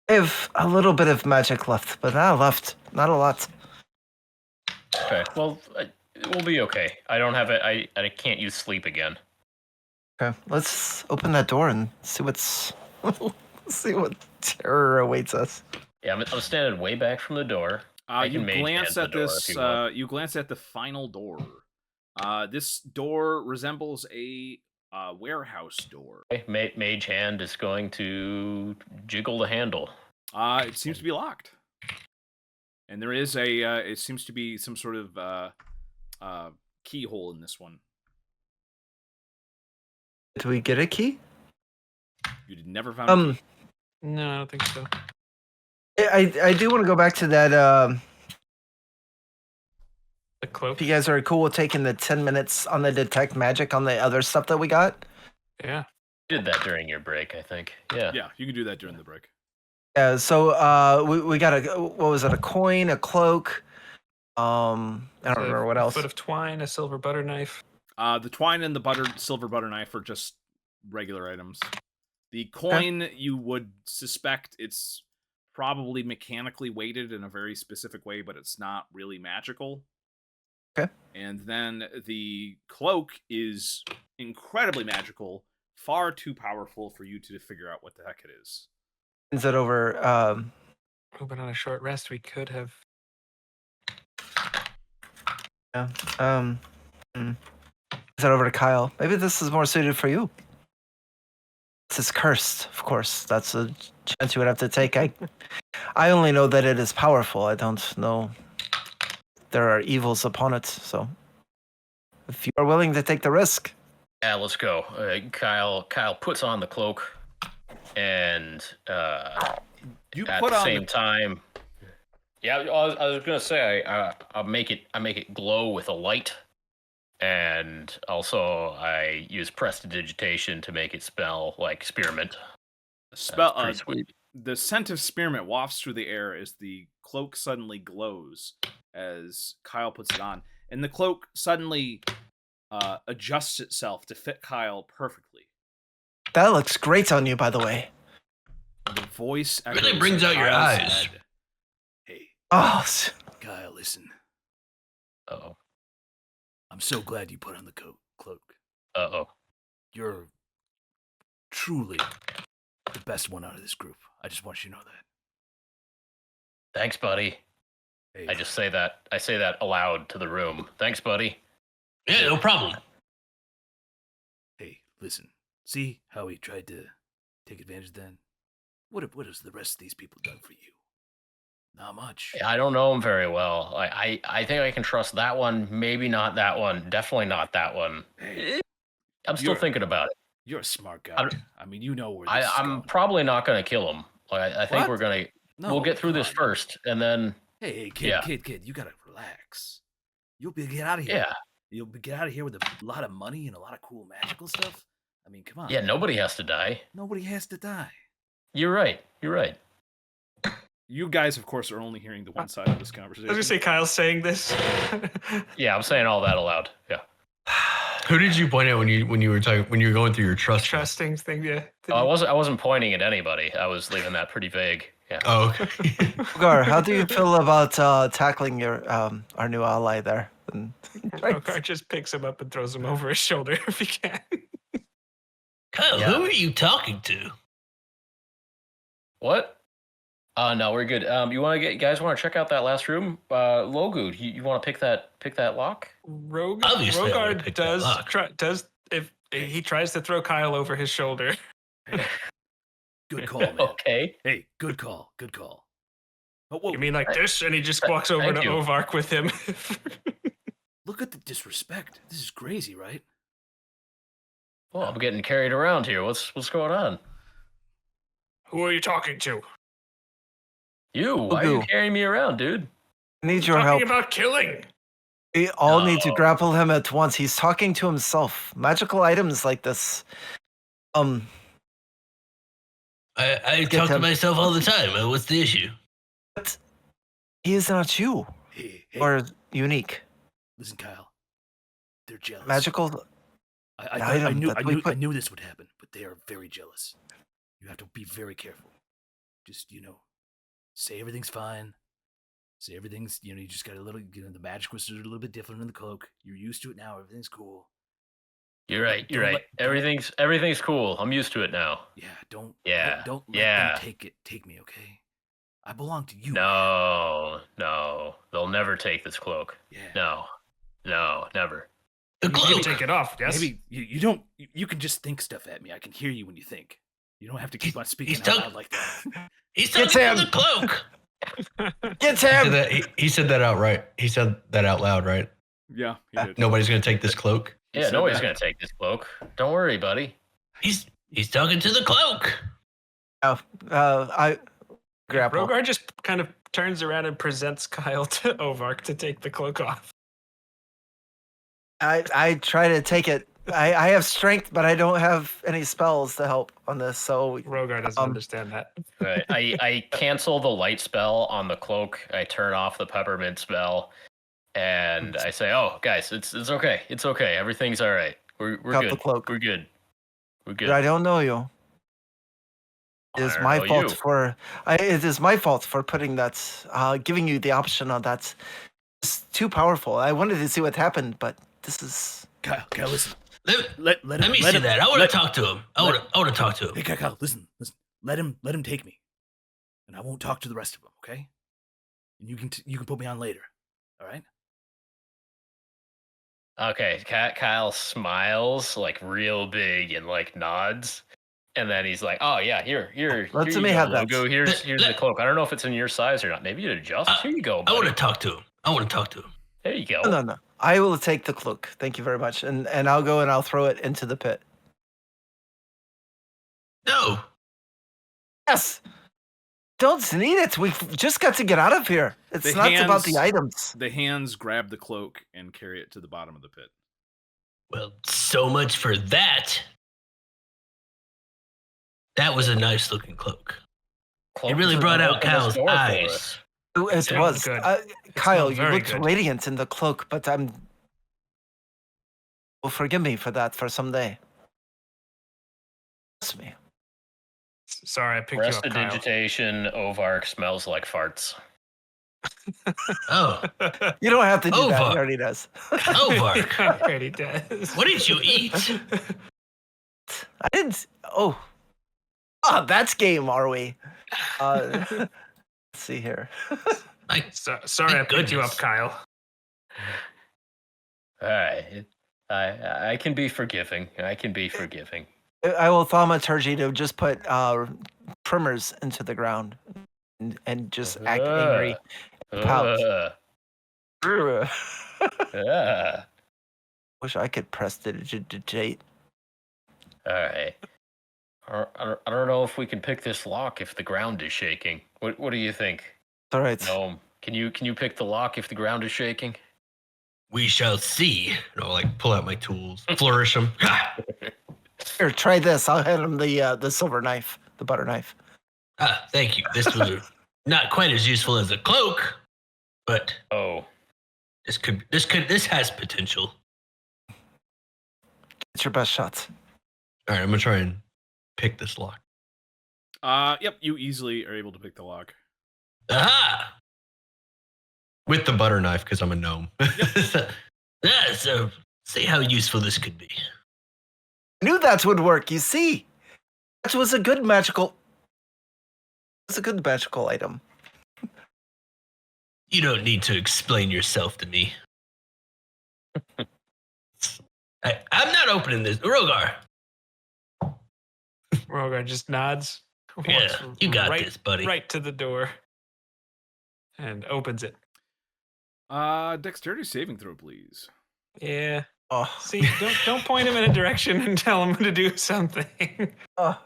I have a little bit of magic left, but not a lot. Okay, well, we'll be okay. I don't have it. I can't use sleep again. Okay, let's open that door and see see what terror awaits us. Yeah, I'm standing way back from the door. I You can mage glance hand at the door this. if you want. You glance at the final door. This door resembles a warehouse door. Okay, mage hand is going to jiggle the handle. It seems to be locked, and there is a. It seems to be some sort of keyhole in this one. Do we get a key? You never found. A key. No, I don't think so. I do want to go back to that. The cloak. If you guys are cool with taking the 10 minutes on the detect magic on the other stuff that we got. Yeah. You did that during your break, I think. Yeah. Yeah, you can do that during the break. Yeah, so we got what was it? A coin, a cloak. I don't remember what A else. foot of twine, a silver butter knife. The twine and the silver butter knife are just regular items. The coin, you would suspect it's probably mechanically weighted in a very specific way, but it's not really magical. Okay. And then the cloak is incredibly magical, far too powerful for you to figure out what the heck it is. Is it over? Oh, but on a short rest, we could have. Yeah. Is that over to Kyle? Maybe this is more suited for you. This is cursed, of course. That's a chance you would have to take. I only know that it is powerful. I don't know there are evils upon it. So, if you are willing to take the risk, Yeah, let's go. Kyle puts on the cloak, and You at put the on same time, yeah, I was gonna say I make it glow with a light, and also I use prestidigitation to make it smell like spearmint. spell. That's pretty sweet. The scent of spearmint wafts through the air as the cloak suddenly glows as Kyle puts it on, and the cloak suddenly adjusts itself to fit Kyle perfectly. that looks great on you, by the way. voice Really echoes brings in out your Kyle's eyes. head. Hey, Oh, Kyle, listen. Uh-oh. I'm so glad you put on the cloak. Uh-oh. You're truly the best one out of this group. I just want you to know that. Thanks, buddy. Hey, I say that aloud to the room. Thanks, buddy. Yeah, no problem. hey, listen. See how he tried to take advantage then? What has the rest of these people done for you? Not much. I don't know him very well. I think I can trust that one. Maybe not that one. Definitely not that one. Hey, I'm still you're- thinking about it. You're a smart guy. I mean, you know where this is I'm going. probably not going to kill him. I think What? we're going to. No, We'll get through come this on. first, and then. Hey, kid, Yeah. kid, you gotta relax. You'll get out of here. Yeah. You'll get out of here with a lot of money and a lot of cool magical stuff. I mean, come on. Yeah, nobody has to die. Nobody has to die. You're right. You're right. You guys, of course, are only hearing the one side of this I conversation. was gonna say Kyle's saying this. Yeah, I'm saying all that aloud. Yeah. Who did you point at when you were going through your trust? Trusting thing, yeah. Oh, I wasn't pointing at anybody. I was leaving that pretty vague. Yeah. Oh, okay. Gar, how do you feel about tackling your our new ally there? And, Rokar just picks him up and throws him over his shoulder if he can. Kyle, Yeah. who are you talking to? What? No, we're good. You guys want to check out that last room? Logood, you want to pick that lock? Obviously, I wanna Rokar pick that lock. does if he tries to throw Kyle over his shoulder. Good call, man. Okay. Hey, good call. Good call. Oh, whoa, You mean like this? And he just walks over Thank to you. Ovark with him. look at the disrespect. This is crazy, right? Well, I'm getting carried around here. What's going on? Who are you talking to? You? Why are you Logu. carrying me around, dude? need your Talking help. about killing. We all need to No. grapple him at once. He's talking to himself. Magical items like this. I Get talk to him. myself all the time. What's the issue? But he is not you Hey, or unique. listen, Kyle. They're jealous. Magical. I item knew that I we knew I put- knew this would happen, but they are very jealous. You have to be very careful. Just say everything's fine. Say everything's you just got a little the magic was a little bit different in the cloak. You're used to it now. Everything's cool. You're right. You're Don't right. let- Everything's cool. I'm used to it now. Yeah, don't Yeah, don't let yeah. them take me, okay? I belong to you. No, they'll never take this cloak. Yeah. No, never. The You can cloak. take it off, yes? Maybe you don't. You can just think stuff at me. I can hear you when you think. You don't have to keep on speaking out loud like that. He's Get talking to him. the cloak. Get He said him! that, he said that outright. He said that out loud, right? Yeah, he did. Nobody's gonna take this cloak. He Yeah, said nobody's that. gonna take this cloak. Don't worry, buddy. He's talking to the cloak. I grapple. Rogar just kind of turns around and presents Kyle to Ovark to take the cloak off. I try to take it. I have strength, but I don't have any spells to help on this. So Rogar doesn't understand that. Right. I cancel the light spell on the cloak. I turn off the peppermint spell, and I say, "Oh, guys, it's okay. It's okay. Everything's all right. We're Got good. the cloak. We're good. We're good." I don't know you. It is I don't my know fault you. for. It is my fault for putting that. Giving you the option on that. It's too powerful. I wanted to see what happened, but this is. Kyle, listen. Let Let me let see that. I want to let- talk to him. I want to talk to him. Hey, Kyle, listen. Let him take me, and I won't talk to the rest of them. Okay? And you can put me on later. All right? Okay. Kyle smiles like real big and like nods, and then he's like, "Oh yeah, here. Let here me you have go, that. Logo. Here's the cloak. I don't know if it's in your size or not. Maybe it adjusts. Here you go. I want buddy. to talk to him. I want to talk to him. There you go. No. I will take the cloak. Thank you very much, and I'll go and I'll throw it into the pit. No. Yes. Don't need it. We've just got to get out of here. It's The not about the hands- items. The hands grab the cloak and carry it to the bottom of the pit. Well, so much for that. That was a nice looking cloak. Cloak really is brought gonna out open this Kyle's door for eyes. us. It smells was. good. Kyle, smells you very looked good. radiant in the cloak, but I'm. Well, forgive me for that for someday. Trust me. Sorry, I picked you up, Kyle. Prestidigitation, Ovark smells like farts. Oh, You don't have to do that. Over. He already does. Ovark. Already does. What did you eat? I didn't. Oh, that's game, are we? Let's see here. Sorry, I picked you up, goodness. Kyle. All right. I can be forgiving. I can be forgiving. I will thaumaturgy to just put trimmers into the ground and just act angry. Pout. Uh, Wish I could prestidigitate. All right. I don't know if we can pick this lock if the ground is shaking. What do you think? All right. No. Can you pick the lock if the ground is shaking? We shall see. And I'll like pull out my tools, flourish them. Here, try this. I'll hand him the silver knife, the butter knife. Thank you. This was not quite as useful as a cloak, but Oh. this has potential. It's your best shot. All right, I'm gonna try and pick this lock. Yep, you easily are able to pick the lock. Aha! With the butter knife, because I'm a gnome. So see how useful this could be. I knew that would work. You see, that was a good magical. It's a good magical item. You don't need to explain yourself to me. I'm not opening this. Rogar. Rogar just nods. Yeah, walks you got right, this, buddy. Right to the door. And opens it. Dexterity saving throw, please. Yeah. Oh, See, don't point him in a direction and tell him to do something. oh.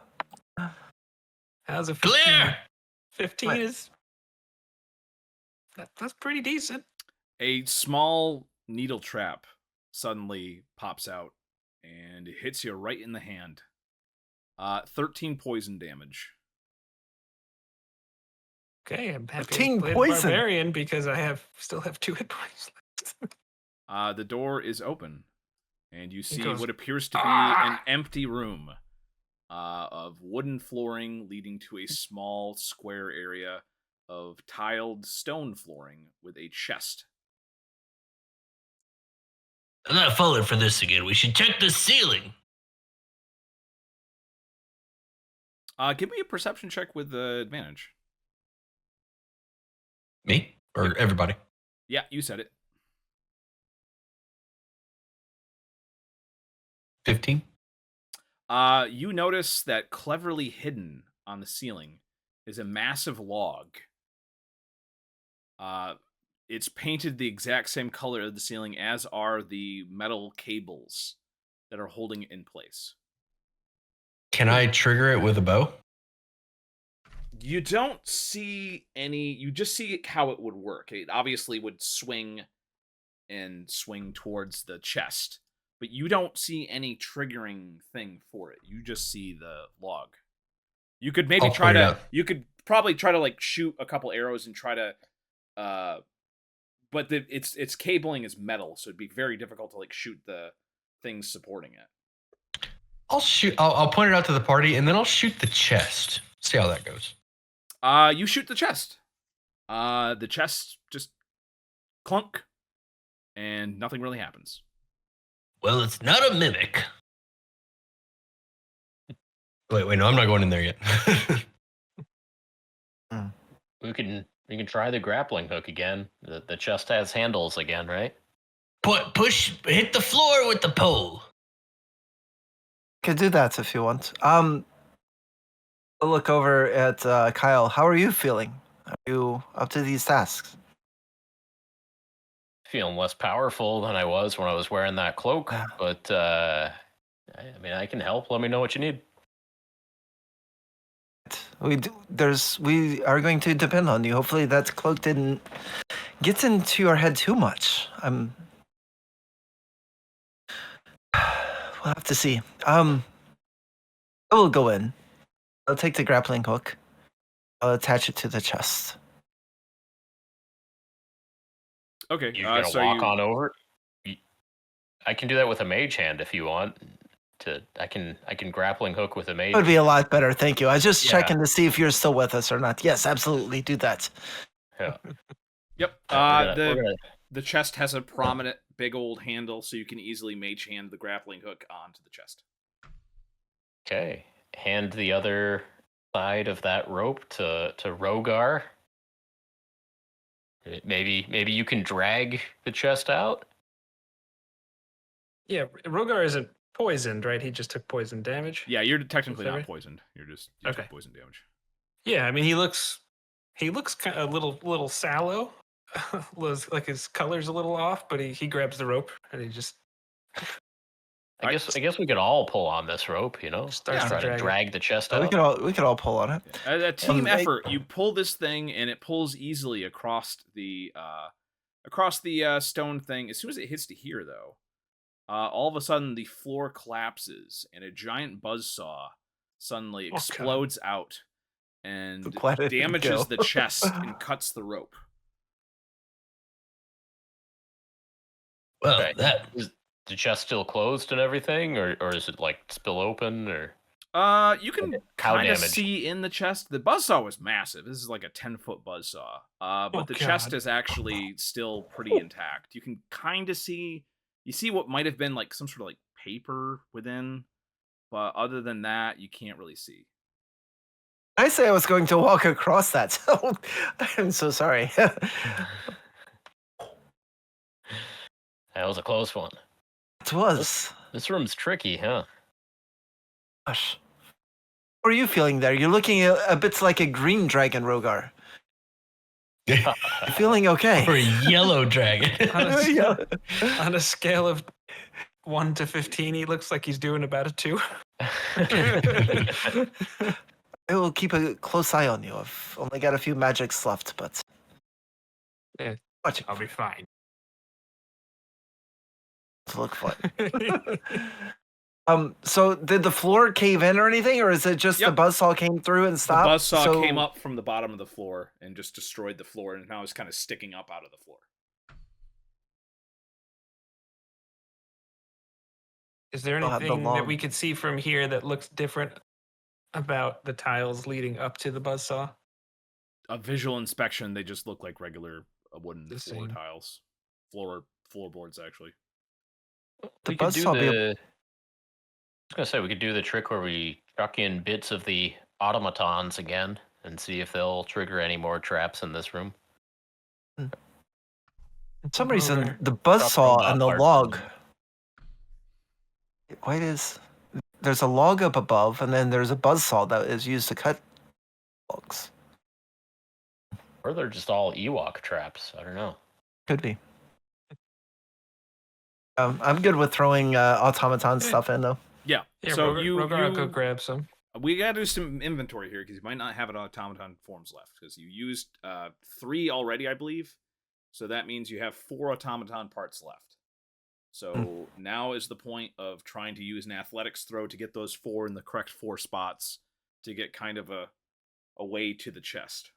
How's a 15? Clear! 15 What? is that's pretty decent. A small needle trap suddenly pops out and it hits you right in the hand. 13 poison damage. Okay, I'm happy 15 to play the poison. barbarian because I still have 2 hit points left. The door is open, and you see goes, what appears to be an empty room of wooden flooring leading to a small square area of tiled stone flooring with a chest. I'm not falling for this again. We should check the ceiling. Give me a perception check with advantage. Me? Or everybody? Yeah, you said it. 15? You notice that cleverly hidden on the ceiling is a massive log. It's painted the exact same color of the ceiling as are the metal cables that are holding it in place. Can I trigger it with a bow? You don't see any, you just see how it would work. It obviously would swing towards the chest, but you don't see any triggering thing for it. You just see the log. You could maybe you could probably try to like shoot a couple arrows and try to, but its cabling is metal, so it'd be very difficult to like shoot the things supporting it. I'll point it out to the party, and then I'll shoot the chest. See how that goes. You shoot the chest. The chest just clunk, and nothing really happens. Well, it's not a mimic. Wait, no, I'm not going in there yet. We can try the grappling hook again. The chest has handles again, right? Hit the floor with the pole. Could do that if you want. I'll look over at Kyle. How are you feeling? Are you up to these tasks? Feeling less powerful than I was when I was wearing that cloak, but I mean, I can help. Let me know what you need. We are going to depend on you. Hopefully that cloak didn't get into your head too much. We'll have to see. I will go in. I'll take the grappling hook. I'll attach it to the chest. Okay. You're gonna walk on over. I can do that with a mage hand if you want. I can grappling hook with a mage. It would be a lot better, thank you. I was just Yeah. checking to see if you're still with us or not. Yes, absolutely, do that. Yeah. Yep. We're gonna The chest has a prominent big old handle, so you can easily mage hand the grappling hook onto the chest. okay. Hand the other side of that rope to Rogar. Maybe you can drag the chest out. Yeah, Rogar isn't poisoned, right? He just took poison damage. Yeah, you're technically Is that not right? poisoned. You Okay. took poison damage. Yeah, I mean he looks kind of a little sallow. Like his color's a little off, but he grabs the rope and he just I guess we could all pull on this rope, Starts try to to drag the chest out. We could all pull on it. A team Hey- effort. You pull this thing, and it pulls easily across the stone thing. As soon as it hits to here, though, all of a sudden the floor collapses, and a giant buzzsaw suddenly God. explodes out and Glad it didn't damages go. the chest and cuts the rope. Well, Okay. that Is the chest still closed and everything, or is it like spill open, or You can How kind of damaged? see in the chest. The buzzsaw was massive. This is like a 10-foot buzzsaw. But Oh, the chest God. is actually still pretty intact. You can kind of see. You see what might have been like some sort of like paper within, but other than that, you can't really see. I say I was going to walk across that, so I'm so sorry. that was a close one? It was. This room's tricky, huh? Gosh. How are you feeling there? You're looking a bit like a green dragon, Rogar. You're feeling okay. or a yellow dragon. on, a, Yeah. on a scale of 1 to 15, he looks like he's doing about a 2. I will keep a close eye on you. I've only got a few magics left, but Yeah. watch it I'll be fine. look fun. So did the floor cave in or anything, or is it just Yep. the buzzsaw came through and The stopped? buzzsaw So- came up from the bottom of the floor and just destroyed the floor, and now it's kind of sticking up out of the floor. Is there Still have the anything that log. we could see from here that looks different about the tiles leading up to the buzzsaw? A visual inspection, they just look like regular wooden The floor same. tiles, floorboards actually. The We could do buzzsaw be the. I was gonna say we could do the trick where we chuck in bits of the automatons again and see if they'll trigger any more traps in this room. For some reason, Rogar. the buzzsaw robot and the parts. log. Why is there's a log up above, and then there's a buzzsaw that is used to cut logs. Or they're just all Ewok traps. I don't know. Could be. I'm good with throwing automaton stuff in though. Yeah. Yeah, so Rogar will go grab some. we gotta do some inventory here because you might not have an automaton forms left because you used 3 already, I believe. So that means you have 4 automaton parts left. So now is the point of trying to use an athletics throw to get those 4 in the correct 4 spots to get kind of a way to the chest.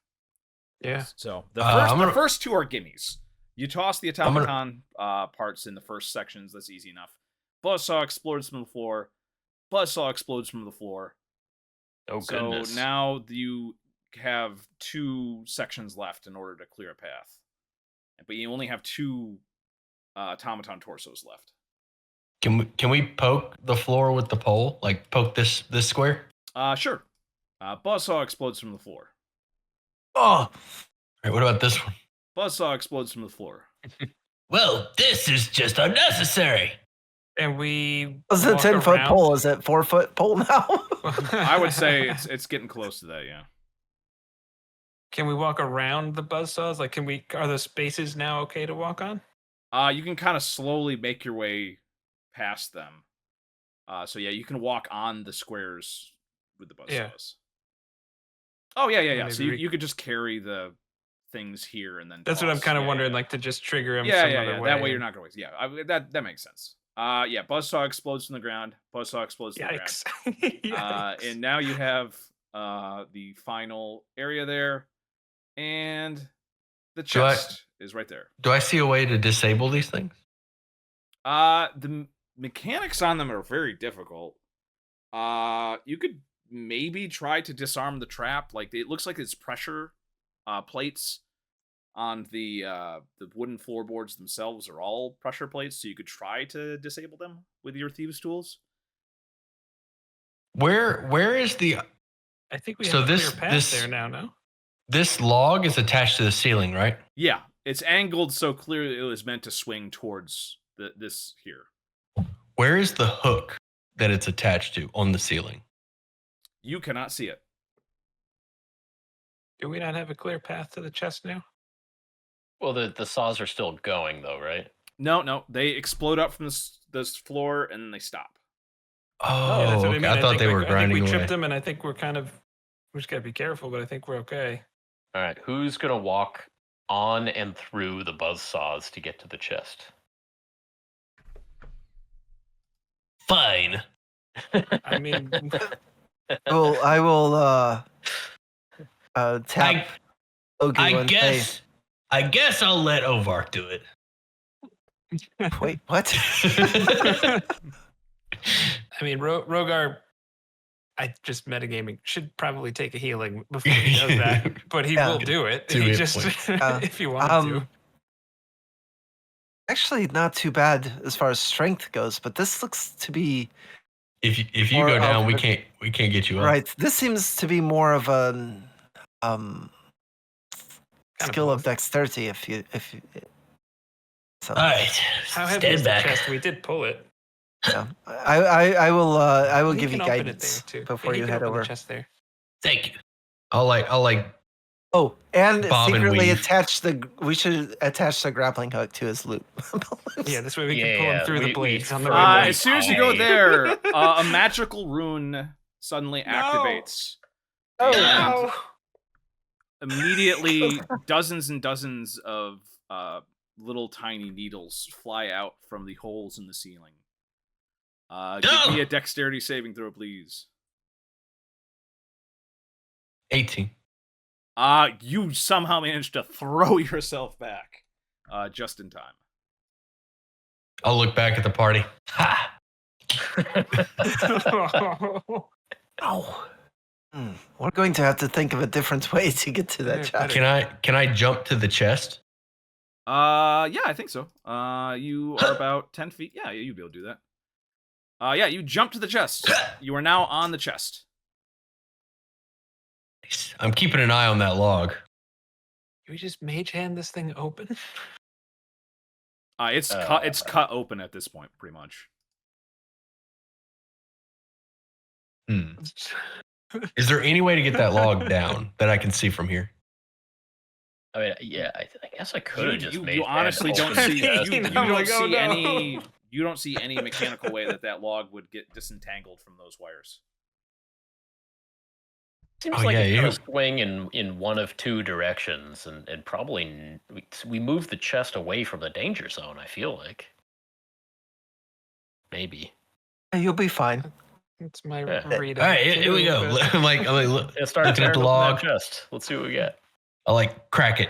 Yeah. So the I'm gonna- first 2 are gimmies. You toss the I'm gonna- automaton parts in the first sections. That's easy enough. Buzzsaw explodes from the floor. Buzzsaw explodes from the floor. Oh So goodness! now you have 2 sections left in order to clear a path. But you only have 2 automaton torsos left. Can we poke the floor with the pole? Like poke this square? Sure. Buzzsaw explodes from the floor. Oh, All right, what about this one? Buzzsaw explodes from the floor. Well, this is just unnecessary. And we. was it walk 10-foot around. pole? Is it 4-foot pole now? I would say it's getting close to that, yeah. Can we walk around the buzzsaws? Like, are the spaces now okay to walk on? You can kind of slowly make your way past them. So yeah, you can walk on the squares with the buzzsaws. Yeah. Oh yeah. So Maybe you could just carry the things here and then. That's what I'm toss. kind of Yeah, wondering, yeah. like to just trigger him Yeah, some yeah, other yeah. way. That way you're not going to waste. Yeah, that makes sense. Yeah, buzzsaw explodes from the ground. Buzzsaw explodes from the ground. Yikes. Yikes. And now you have the final area there, and the Do I- chest is right there. Do I see a way to disable these things? The mechanics on them are very difficult. You could maybe try to disarm the trap. Like, it looks like it's pressure plates on the wooden floorboards themselves are all pressure plates, so you could try to disable them with your thieves' tools. Where is the I think we So have a this- clear path this- there now, no? this log is attached to the ceiling, right? Yeah, it's angled so clearly it was meant to swing towards this here. Where is the hook that it's attached to on the ceiling? You cannot see it. Do we not have a clear path to the chest now? Well, the saws are still going though, right? No, they explode up from this floor and then they stop. Oh, Yeah, that's what I okay. mean. I thought think they we- were I grinding think we away. tripped them, and I think we just gotta be careful, but I think we're okay. All right, who's gonna walk on and through the buzz saws to get to the chest? Fine. I mean, Well, I will tap Logu and I guess I'll let Ovark do it. say, wait, what? I mean, Rogar, I just metagaming, should probably take a healing before he does that, but he Yeah. will do it. Two He hit just points. if you want to. Actually, not too bad as far as strength goes, but this looks to be If you Or go of down, we the- can't get you up. right. This seems to be more of an skill of both. dexterity. If you so, All right. How heavy Stand is back. the chest? We did pull it. yeah. I will He give you can open it guidance there, too. before He you can head open the over. chest there. Thank you. I'll like Oh, and Bob and secretly weave. attach we should attach the grappling hook to his loop. Yeah, this way we can Yeah, pull him yeah, through we- the blades we on the firmly- right way. As soon as you go Aye. there, a magical rune suddenly No. activates. Oh, And immediately, dozens and dozens of little tiny needles fly out from the holes in the ceiling. Give me a dexterity saving throw, please. 18. You somehow managed to throw yourself back just in time. I'll look back at the party. Ha! Ow. We're going to have to think of a different way to get to that Yeah, chest. Can I jump to the chest? Yeah, I think so. You are about 10 feet. Yeah, you'd be able to do that. Yeah, you jump to the chest. You are now on the chest. Nice. I'm keeping an eye on that log. Can we just mage hand this thing open? It's cut open at this point, pretty much. Is there any way to get that log down that I can see from here? I mean, yeah, I guess I could have just made You honestly don't open see the chest. you I'm don't like, oh, see no. any you don't see any mechanical way that log would get disentangled from those wires. Seems Oh, like yeah, it's you- gonna swing in one of two directions, and probably we moved the chest away from the danger zone. I feel like maybe. You'll be fine. It's my Yeah. read. All right, here we go. I'm like Yeah, start looking at tearing the open log. that chest. Let's see what we get. I like crack it.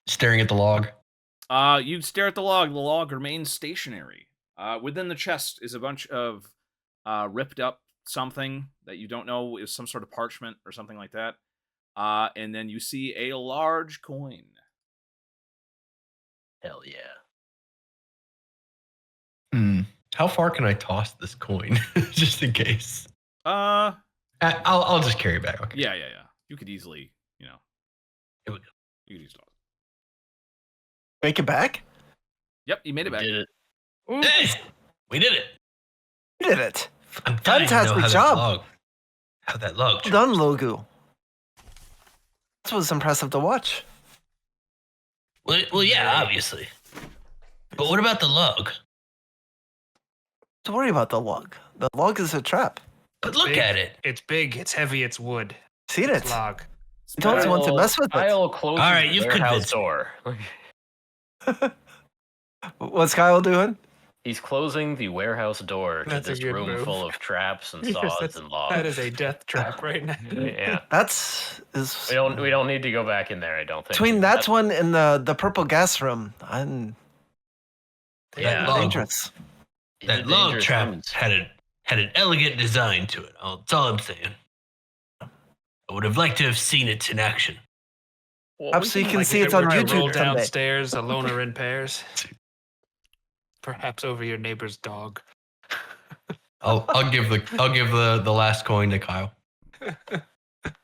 Staring at the log. You stare at the log. The log remains stationary. Within the chest is a bunch of ripped up something that you don't know is some sort of parchment or something like that. And then you see a large coin. Hell yeah. How far can I toss this coin, just in case? Uh, I'll just carry it back. Okay. yeah. You could easily, Here we go. you could easily. Make it back? Yep, you made it back. Did it. Hey, we did it. You did it. I'm dying to know Fantastic how job. How that log. Well done, Logu. This was impressive to watch. Well, yeah, obviously. But what about the log? Don't worry about the log. The log is a trap. But look Big. at it. It's big. It's heavy. It's wood. Seen It's it. log. You don't want to mess with it. I'll close All right, the you've warehouse convinced me. door. What's Kyle doing? He's closing the warehouse door to That's a this good room move. full of traps and Yes, saws and logs. that is a death trap right now. Yeah. That's We don't need to go back in there, I don't think. between that one and the purple gas room. I'm Yeah. Log. dangerous. That log trap had an elegant design to it. That's all I'm saying. I would have liked to have seen it in action. Well, So you can see it on Roll YouTube someday. downstairs, a loner in pairs. Perhaps over your neighbor's dog. I'll give the last coin to Kyle.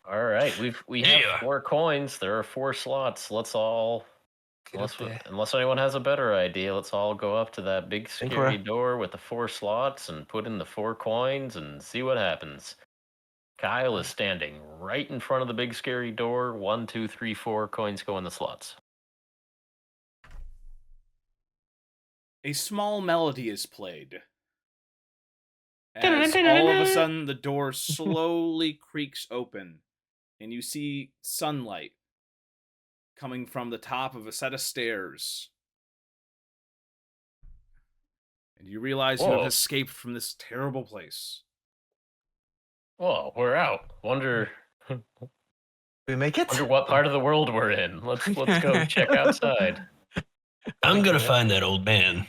All right, we have Yeah. 4 coins. There are 4 slots. Let's all, Get up there. unless anyone has a better idea, let's all go up to that big Think scary we're- door with the 4 slots and put in the 4 coins and see what happens. Kyle is standing right in front of the big scary door. 1, 2, 3, 4 coins go in the slots. A small melody is played. As all of a sudden the door slowly creaks open, and you see sunlight coming from the top of a set of stairs. And you realize you Whoa. have escaped from this terrible place. Whoa, we're out. Wonder We make it? what part of the world we're in. Let's go check outside. I'm gonna find that old man.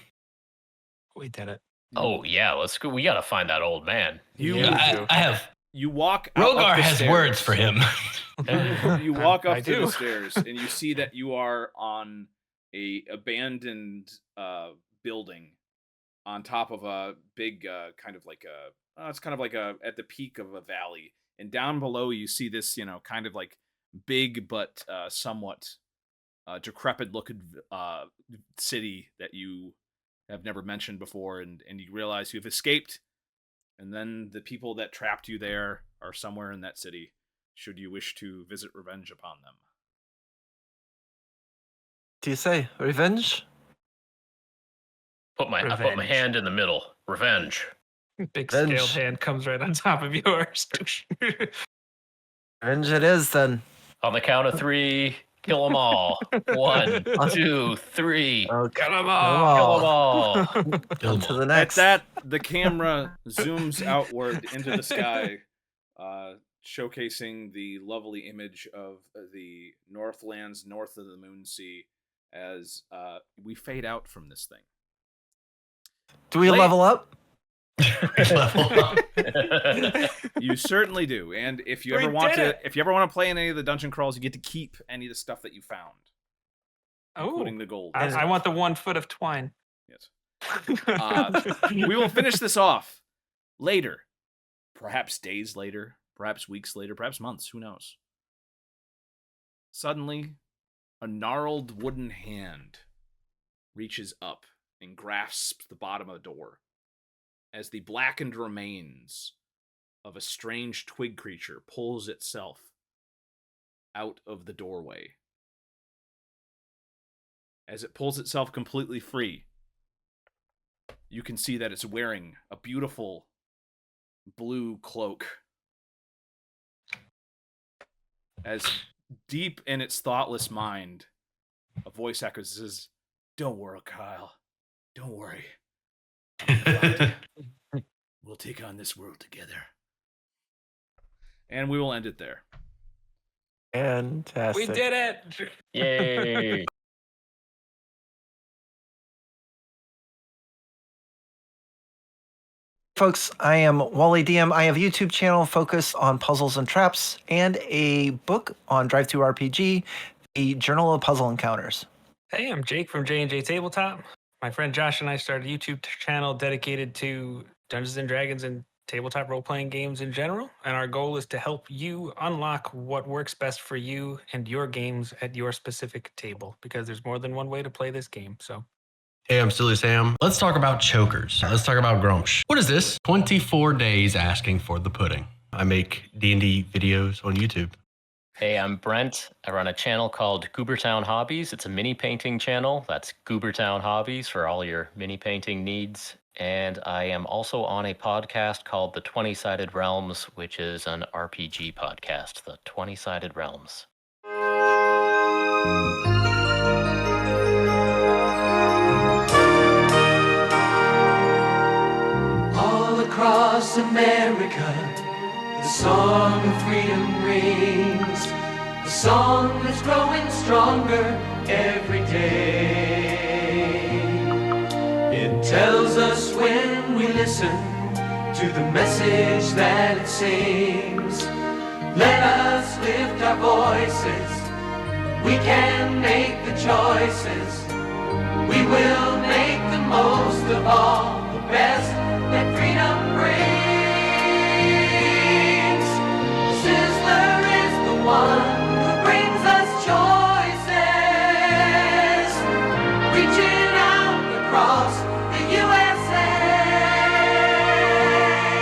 We did it. Oh yeah, let's go. We gotta find that old man. You I have. you walk out up Rogar the has stairs. words for him. You walk up I through do. the stairs and you see that you are on a abandoned building on top of a big kind of like a it's kind of like a at the peak of a valley, and down below you see this kind of like big but somewhat decrepit looking city that you have never mentioned before, and you realize you've escaped, and then the people that trapped you there are somewhere in that city should you wish to visit revenge upon them. Do you say revenge? I put my Revenge. hand in the middle. Revenge. Big Revenge. scaled hand comes right on top of yours. Revenge it is then. On the count of 3, kill them all. 1, 2, 3. Okay. Kill 'em Kill all. them all. On to the At next. that, the camera zooms outward into the sky, showcasing the lovely image of the Northlands north of the Moon Sea as we fade out from this thing. Do we Wait. level up? You certainly do, and if you We ever want did to, it! if you ever want to play in any of the dungeon crawls, you get to keep any of the stuff that you found, Oh, including the gold. I want the 1 foot of twine. Yes. We will finish this off later, perhaps days later, perhaps weeks later, perhaps months. Who knows? Suddenly, a gnarled wooden hand reaches up and grasps the bottom of the door as the blackened remains of a strange twig creature pulls itself out of the doorway. As it pulls itself completely free, you can see that it's wearing a beautiful blue cloak. As deep in its thoughtless mind, a voice echoes and says, "Don't worry, Kyle. Don't worry. I'm gonna find you. We'll take on this world together." And we will end it there. Fantastic. We did it. Yay. Folks, I am Wally DM. I have a YouTube channel focused on puzzles and traps and a book on Drive-Thru RPG, a Journal of Puzzle Encounters. Hey, I'm Jake from J&J Tabletop. My friend Josh and I started a YouTube channel dedicated to Dungeons and Dragons and tabletop role-playing games in general. And our goal is to help you unlock what works best for you and your games at your specific table, because there's more than one way to play this game. So Hey, I'm Silly Sam. Let's talk about chokers. Let's talk about Grumsh. What is this? 24 days asking for the pudding. I make D&D videos on YouTube. Hey, I'm Brent. I run a channel called Goobertown Hobbies. It's a mini painting channel. That's Goobertown Hobbies for all your mini painting needs. And I am also on a podcast called The 20-Sided Realms, which is an RPG podcast, The 20-Sided Realms. All across America, the song of freedom rings, a song that's growing stronger every day. It tells us when listen to the message that it sings. Let us lift our voices. We can make the choices. We will make the most of all the best